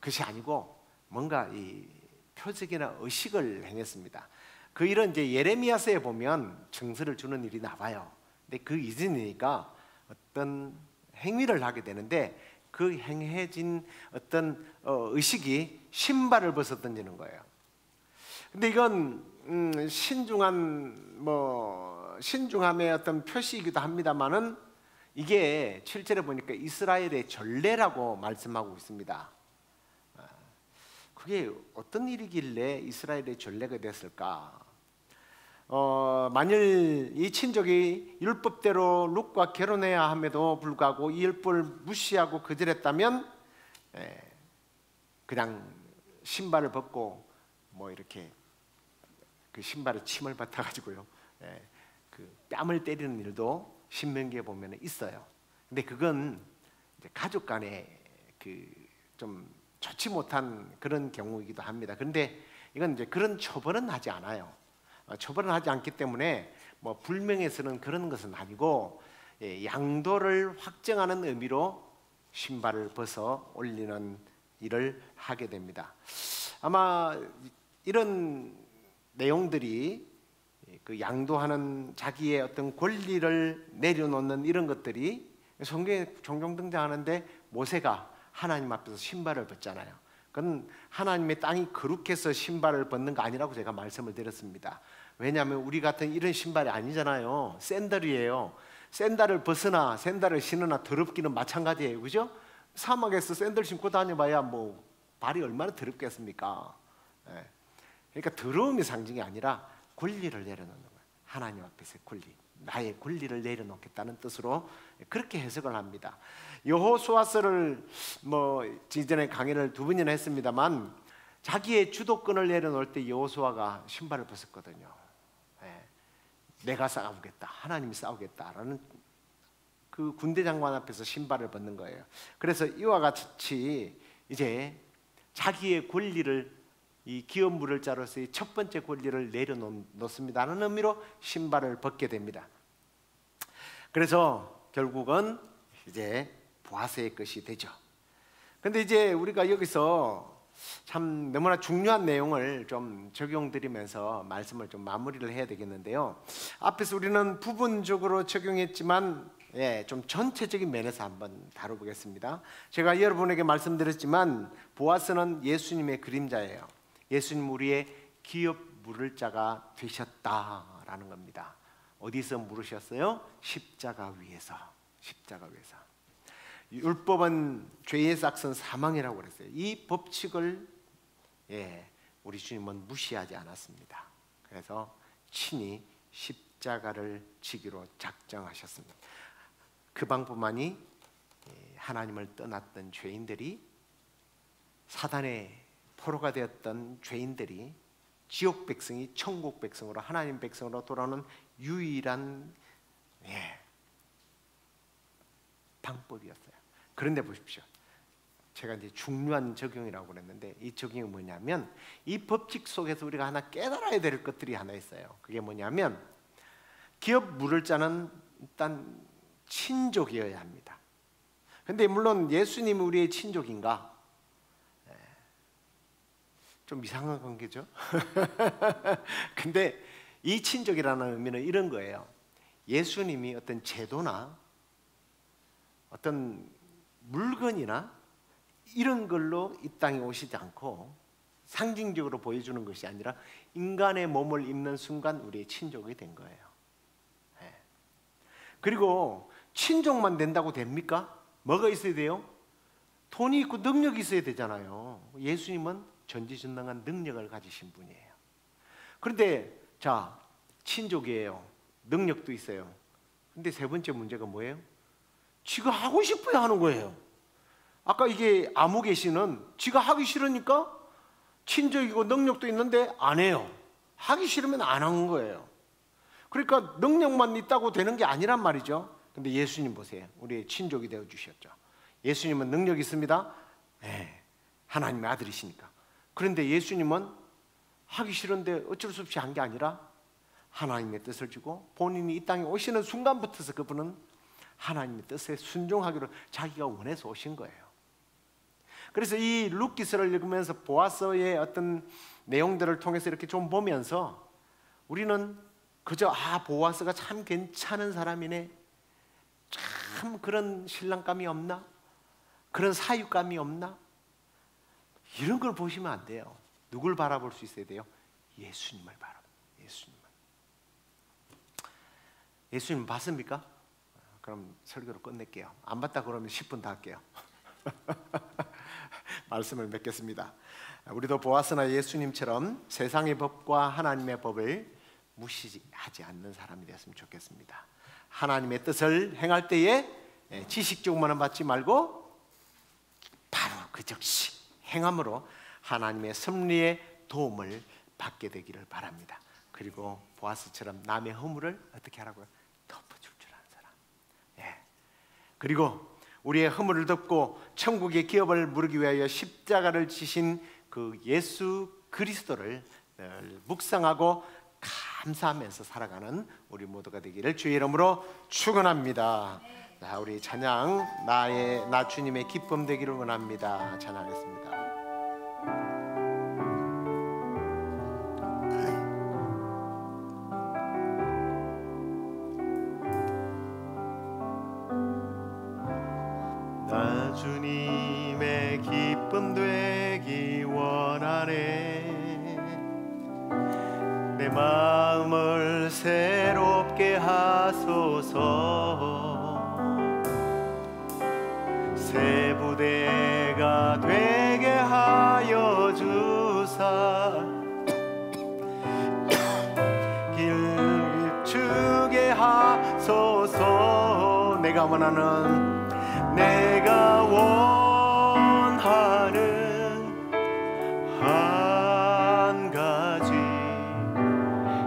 것이 아니고 뭔가 이 표적이나 의식을 행했습니다. 그 일은 이제 예레미야서에 보면 정서를 주는 일이 나와요. 근데 그 이전이니까 어떤 행위를 하게 되는데 그 행해진 어떤 의식이 신발을 벗어 던지는 거예요. 근데 이건 신중함의 어떤 표시이기도 합니다만은 이게 7절에 보니까 이스라엘의 전례라고 말씀하고 있습니다. 그게 어떤 일이길래 이스라엘의 전례가 됐을까? 만일 이 친족이 율법대로 룻과 결혼해야 함에도 불구하고 이 율법을 무시하고 거절했다면 그냥 신발을 벗고 뭐 이렇게 그 신발에 침을 뱉어가지고요, 그 뺨을 때리는 일도 신명기에 보면 있어요. 근데 그건 이제 가족 간에 그 좀 좋지 못한 그런 경우이기도 합니다. 그런데 이건 이제 그런 처벌은 하지 않아요. 처벌은 하지 않기 때문에 뭐 불명예스러운 그런 것은 아니고, 양도를 확정하는 의미로 신발을 벗어 올리는 일을 하게 됩니다. 아마 이런 내용들이 그 양도하는 자기의 어떤 권리를 내려놓는 이런 것들이 성경에 종종 등장하는데, 모세가 하나님 앞에서 신발을 벗잖아요. 그건 하나님의 땅이 거룩해서 신발을 벗는 거 아니라고 제가 말씀을 드렸습니다. 왜냐하면 우리 같은 이런 신발이 아니잖아요. 샌들이에요. 샌들을 벗으나 샌들을 신으나 더럽기는 마찬가지예요. 그죠? 사막에서 샌들 신고 다녀봐야 뭐 발이 얼마나 더럽겠습니까? 그러니까 더러움의 상징이 아니라 권리를 내려놓는 거예요. 하나님 앞에서의 권리, 나의 권리를 내려놓겠다는 뜻으로 그렇게 해석을 합니다. 여호수아서를 뭐 지전에 강의를 2번이나 했습니다만, 자기의 주도권을 내려놓을 때 여호수아가 신발을 벗었거든요. 내가 싸우겠다, 하나님이 싸우겠다라는 그 군대 장관 앞에서 신발을 벗는 거예요. 그래서 이와 같이 이제 자기의 권리를, 이 기업 물을 자로서의 첫 번째 권리를 내려놓습니다라는 의미로 신발을 벗게 됩니다. 그래서 결국은 이제 보아스의 것이 되죠. 근데 이제 우리가 여기서 참 너무나 중요한 내용을 좀 적용드리면서 말씀을 좀 마무리를 해야 되겠는데요. 앞에서 우리는 부분적으로 적용했지만 좀 전체적인 면에서 한번 다뤄보겠습니다. 제가 여러분에게 말씀드렸지만 보아스는 예수님의 그림자예요. 예수님 우리의 기업 물을 자가 되셨다라는 겁니다. 어디서 물으셨어요? 십자가 위에서. 십자가 위에서. 율법은 죄의 삭은 사망이라고 그랬어요. 이 법칙을 우리 주님은 무시하지 않았습니다. 그래서 친히 십자가를 지기로 작정하셨습니다. 그 방법만이 하나님을 떠났던 죄인들이, 사단의 포로가 되었던 죄인들이 지옥 백성이 천국 백성으로, 하나님 백성으로 돌아오는 유일한 방법이었어요. 그런데 보십시오. 제가 이제 중요한 적용이라고 그랬는데, 이 적용이 뭐냐면, 이 법칙 속에서 우리가 하나 깨달아야 될 것들이 하나 있어요. 그게 뭐냐면, 기업 물을 자는 일단 친족이어야 합니다. 근데 물론 예수님이 우리의 친족인가? 좀 이상한 관계죠. 근데 이 친족이라는 의미는 이런 거예요. 예수님이 어떤 제도나 어떤 물건이나 이런 걸로 이 땅에 오시지 않고 상징적으로 보여주는 것이 아니라 인간의 몸을 입는 순간 우리의 친족이 된 거예요. 그리고 친족만 된다고 됩니까? 뭐가 있어야 돼요? 돈이 있고 능력이 있어야 되잖아요. 예수님은 전지전능한 능력을 가지신 분이에요. 그런데 자, 친족이에요. 능력도 있어요. 근데 세 번째 문제가 뭐예요? 지가 하고 싶어야 하는 거예요. 아까 이게 아무개시는 지가 하기 싫으니까 친족이고 능력도 있는데 안 해요. 하기 싫으면 안 하는 거예요. 그러니까 능력만 있다고 되는 게 아니란 말이죠. 근데 예수님 보세요. 우리의 친족이 되어 주셨죠. 예수님은 능력이 있습니다. 하나님의 아들이시니까. 그런데 예수님은 하기 싫은데 어쩔 수 없이 한 게 아니라 하나님의 뜻을 주고, 본인이 이 땅에 오시는 순간부터서 그분은 하나님의 뜻에 순종하기로 자기가 원해서 오신 거예요. 그래서 이 룻기서를 읽으면서 보아스의 어떤 내용들을 통해서 이렇게 좀 보면서 우리는 그저 보아스가 참 괜찮은 사람이네, 참 그런 신랑감이 없나, 그런 사육감이 없나, 이런 걸 보시면 안 돼요. 누굴 바라볼 수 있어야 돼요? 예수님을 바라봐. 예수님 봤습니까? 그럼 설교를 끝낼게요. 안 봤다 그러면 10분 더 할게요. 말씀을 맺겠습니다. 우리도 보아스나 예수님처럼 세상의 법과 하나님의 법을 무시하지 않는 사람이 되었으면 좋겠습니다. 하나님의 뜻을 행할 때에 지식적으로만 받지 말고 바로 그 즉시 행함으로 하나님의 섭리의 도움을 받게 되기를 바랍니다. 그리고 보아스처럼 남의 허물을 어떻게 하라고요? 덮어줄 줄 아는 사람. 그리고 우리의 허물을 덮고 천국의 기업을 누리기 위하여 십자가를 지신 그 예수 그리스도를 늘 묵상하고 감사하면서 살아가는 우리 모두가 되기를 주의 이름으로 축원합니다. 자, 우리 찬양 나 주님의 기쁨 되기를 원합니다. 찬양하겠습니다. 나 주님의 기쁨 되기 원하네. 내 마음을 새롭게 하소서. 새 부대가 되게 하여 주사 길추게 하소서. 내가 원하는 한 가지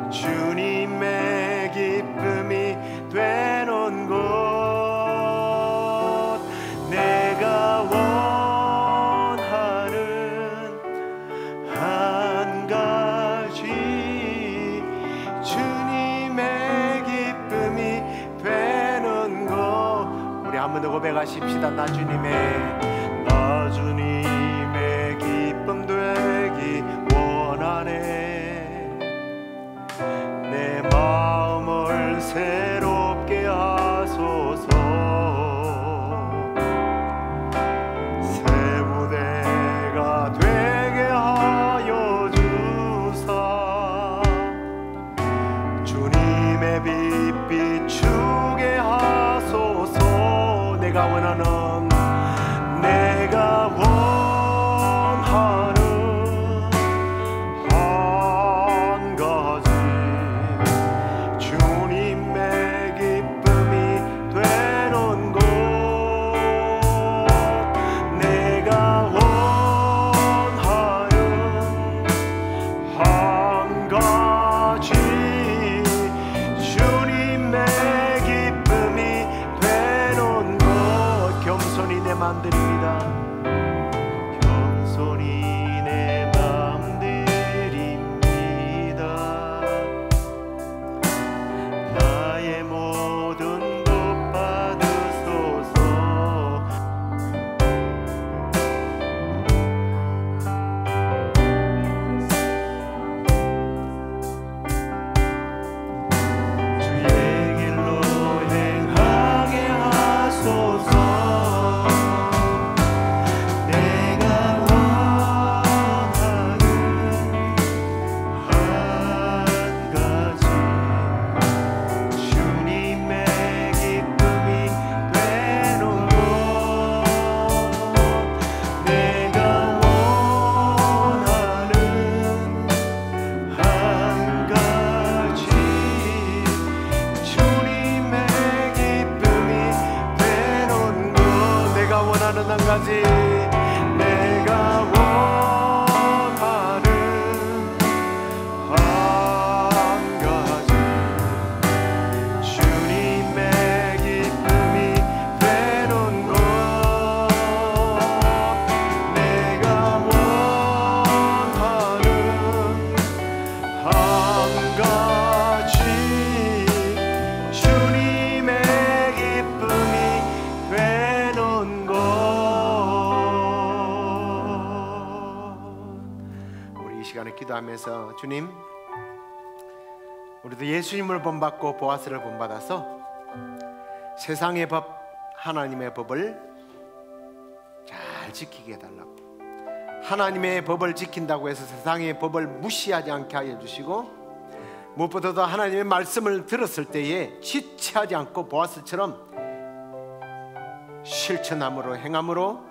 주님의 기쁨이 되는 곳. 내가 원하는 한 가지 주님의 기쁨이 되는 곳. 우리 한 번 더 고백하십시다. 나 주님의 기쁨 되기 원하네. 내 마음을 새롭게 하소서. 새 부대가 되게 하여 주사 주님의 빛 비추게 하소서. 내가 원하는 한 가지 주님의 기쁨이 되는 곳. 내가 원하는 한 가지 주님의 기쁨이 되는 곳. 겸손히 내 맘 드립니다. 겸손히 내 맘 드립니다. 나의 모든 것 받으소서. 주의 길로 행하게 하소서. 한 가지 내가 원하는 한 가지 주님의 기쁨이 되는 곳. 내가 원하는 한 가지 주님의 기쁨이 되는 곳. 시간에 기도하면서 주님, 우리도 예수님을 본받고 보아스를 본받아서 세상의 법, 하나님의 법을 잘 지키게 해달라고. 하나님의 법을 지킨다고 해서 세상의 법을 무시하지 않게 하여 주시고, 무엇보다도 하나님의 말씀을 들었을 때에 지체하지 않고 보아스처럼 실천함으로 행함으로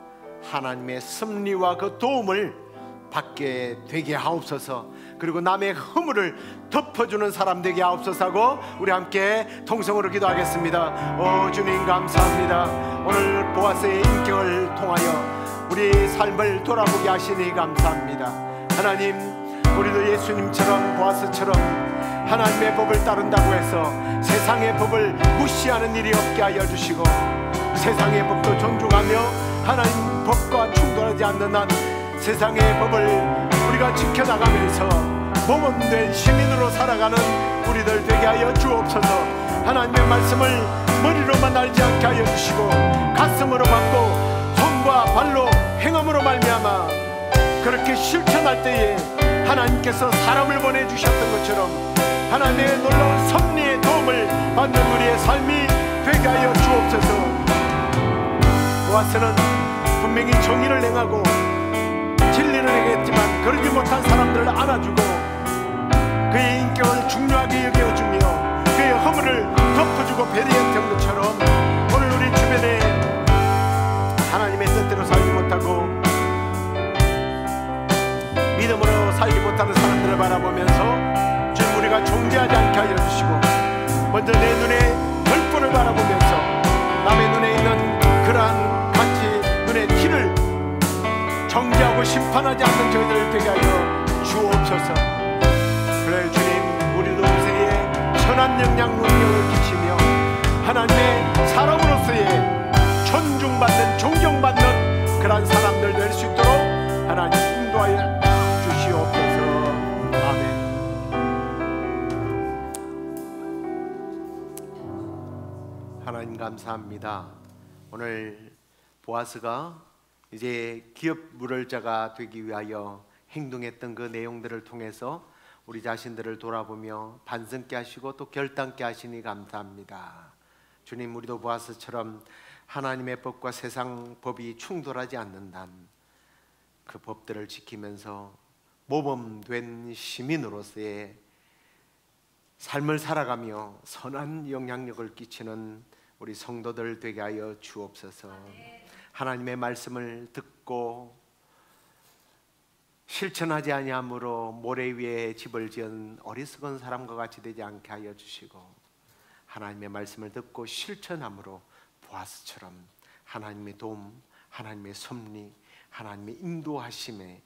하나님의 섭리와 그 도움을 받게 되게 하옵소서. 그리고 남의 허물을 덮어주는 사람 되게 하옵소서 하고 우리 함께 통성으로 기도하겠습니다. 오 주님 감사합니다. 오늘 보아스의 인격을 통하여 우리 삶을 돌아보게 하시니 감사합니다. 하나님, 우리도 예수님처럼 보아스처럼 하나님의 법을 따른다고 해서 세상의 법을 무시하는 일이 없게 하여 주시고, 세상의 법도 존중하며 하나님 법과 충돌하지 않는 한 세상의 법을 우리가 지켜나가면서 모범된 시민으로 살아가는 우리들 되게 하여 주옵소서. 하나님의 말씀을 머리로만 알지 않게 하여 주시고 가슴으로 받고 손과 발로 행함으로 말미암아 그렇게 실천할 때에 하나님께서 사람을 보내주셨던 것처럼 하나님의 놀라운 섭리의 도움을 받는 우리의 삶이 되게 하여 주옵소서. 보아스는 분명히 정의를 행하고 진리를 행했지만 그러지 못한 사람들을 안아주고 그의 인격을 중요하게 여겨주며 그의 허물을 덮어주고 배려했던 것처럼 오늘 우리 주변에 하나님의 뜻대로 살지 못하고 믿음으로 살지 못하는 사람들을 바라보면서 주님 우리가 존재하지 않게 하여 주시고, 먼저 내 눈에 별꼴을 바라보면서 남의 눈에 있는 그러한 가치 눈의 티를 정죄하고 심판하지 않는 저희들을 되게 하여 주옵소서. 그래 주님, 우리도 세에 선한 영향 능력을 끼치며 하나님의 사람으로서의 존중받는 존경받는 그러한 사람들 될 수 있도록 하나님 인도하여 주시옵소서. 아멘. 하나님 감사합니다. 오늘 보아스가 이제 기업 물을자가 되기 위하여 행동했던 그 내용들을 통해서 우리 자신들을 돌아보며 반성케 하시고 또 결단케 하시니 감사합니다. 주님, 우리도 보아스처럼 하나님의 법과 세상 법이 충돌하지 않는다는 그 법들을 지키면서 모범된 시민으로서의 삶을 살아가며 선한 영향력을 끼치는 우리 성도들 되게 하여 주옵소서. 하나님의 말씀을 듣고 실천하지 아니함으로 모래 위에 집을 지은 어리석은 사람과 같이 되지 않게 하여 주시고, 하나님의 말씀을 듣고 실천함으로 보아스처럼 하나님의 도움, 하나님의 섭리, 하나님의 인도하심에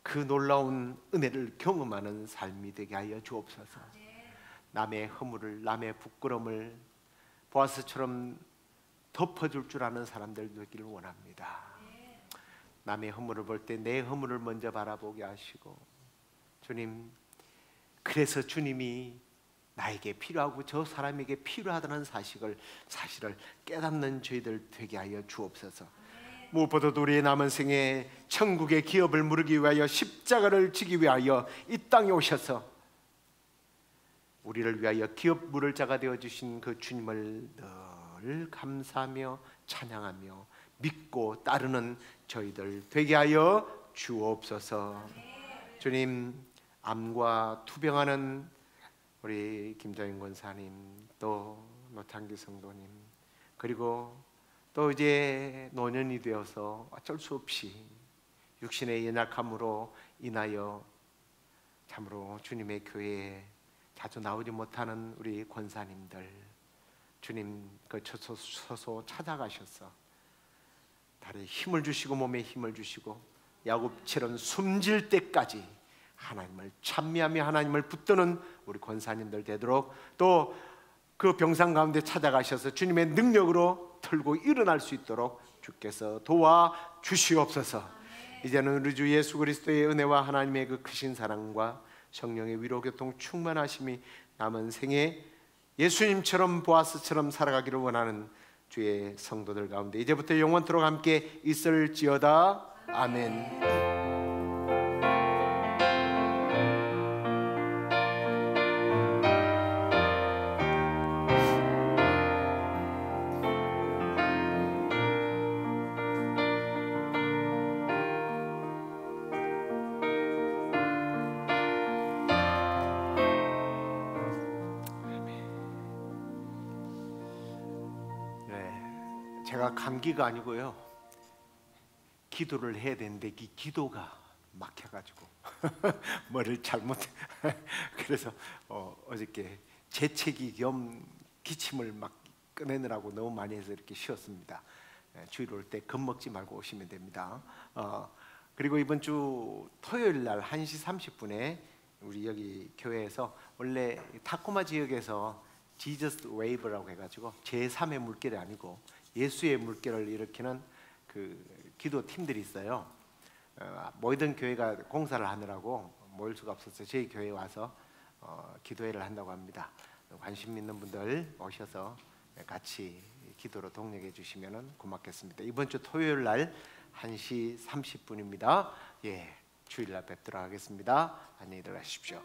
그 놀라운 은혜를 경험하는 삶이 되게 하여 주옵소서. 남의 허물을, 남의 부끄러움을 보아스처럼 덮어줄 줄 아는 사람들 되기를 원합니다. 남의 허물을 볼 때 내 허물을 먼저 바라보게 하시고, 주님, 그래서 주님이 나에게 필요하고 저 사람에게 필요하다는 사실을 깨닫는 저희들 되게 하여 주옵소서. 무엇보다도 우리의 남은 생에 천국의 기업을 누리기 위하여 십자가를 지기 위하여 이 땅에 오셔서 우리를 위하여 기업 물을 자가 되어주신 그 주님을 늘 감사하며 찬양하며 믿고 따르는 저희들 되게 하여 주옵소서. 주님, 암과 투병하는 우리 김정인 권사님, 또 노창기 성도님, 그리고 또 이제 노년이 되어서 어쩔 수 없이 육신의 연약함으로 인하여 참으로 주님의 교회에 자주 나오지 못하는 우리 권사님들, 주님 그 처소 찾아가셔서 다리에 힘을 주시고 몸에 힘을 주시고 야곱처럼 숨질 때까지 하나님을 찬미하며 하나님을 붙드는 우리 권사님들 되도록, 또 그 병상 가운데 찾아가셔서 주님의 능력으로 들고 일어날 수 있도록 주께서 도와 주시옵소서. 이제는 우리 주 예수 그리스도의 은혜와 하나님의 그 크신 사랑과 성령의 위로 교통 충만하심이 남은 생에 예수님처럼 보아스처럼 살아가기를 원하는 주의 성도들 가운데 이제부터 영원토록 함께 있을지어다. 아멘. 제가 감기가 아니고요, 기도를 해야 되는데 이 기도가 막혀가지고 뭐를 잘못 그래서 어저께 재채기 겸 기침을 막 꺼내느라고 너무 많이 해서 이렇게 쉬었습니다. 주일 올 때 겁먹지 말고 오시면 됩니다. 그리고 이번 주 토요일 날 1시 30분에 우리 여기 교회에서 원래 타코마 지역에서 지저스 웨이브라고 해가지고 제3의 물결이 아니고 예수의 물결을 일으키는 그 기도 팀들이 있어요. 모이던 교회가 공사를 하느라고 모일 수가 없었어요. 저희 교회에 와서 기도회를 한다고 합니다. 관심 있는 분들 오셔서 같이 기도로 동력해 주시면 고맙겠습니다. 이번 주 토요일 날 1시 30분입니다. 예, 주일날 뵙도록 하겠습니다. 안녕히 들어가십시오.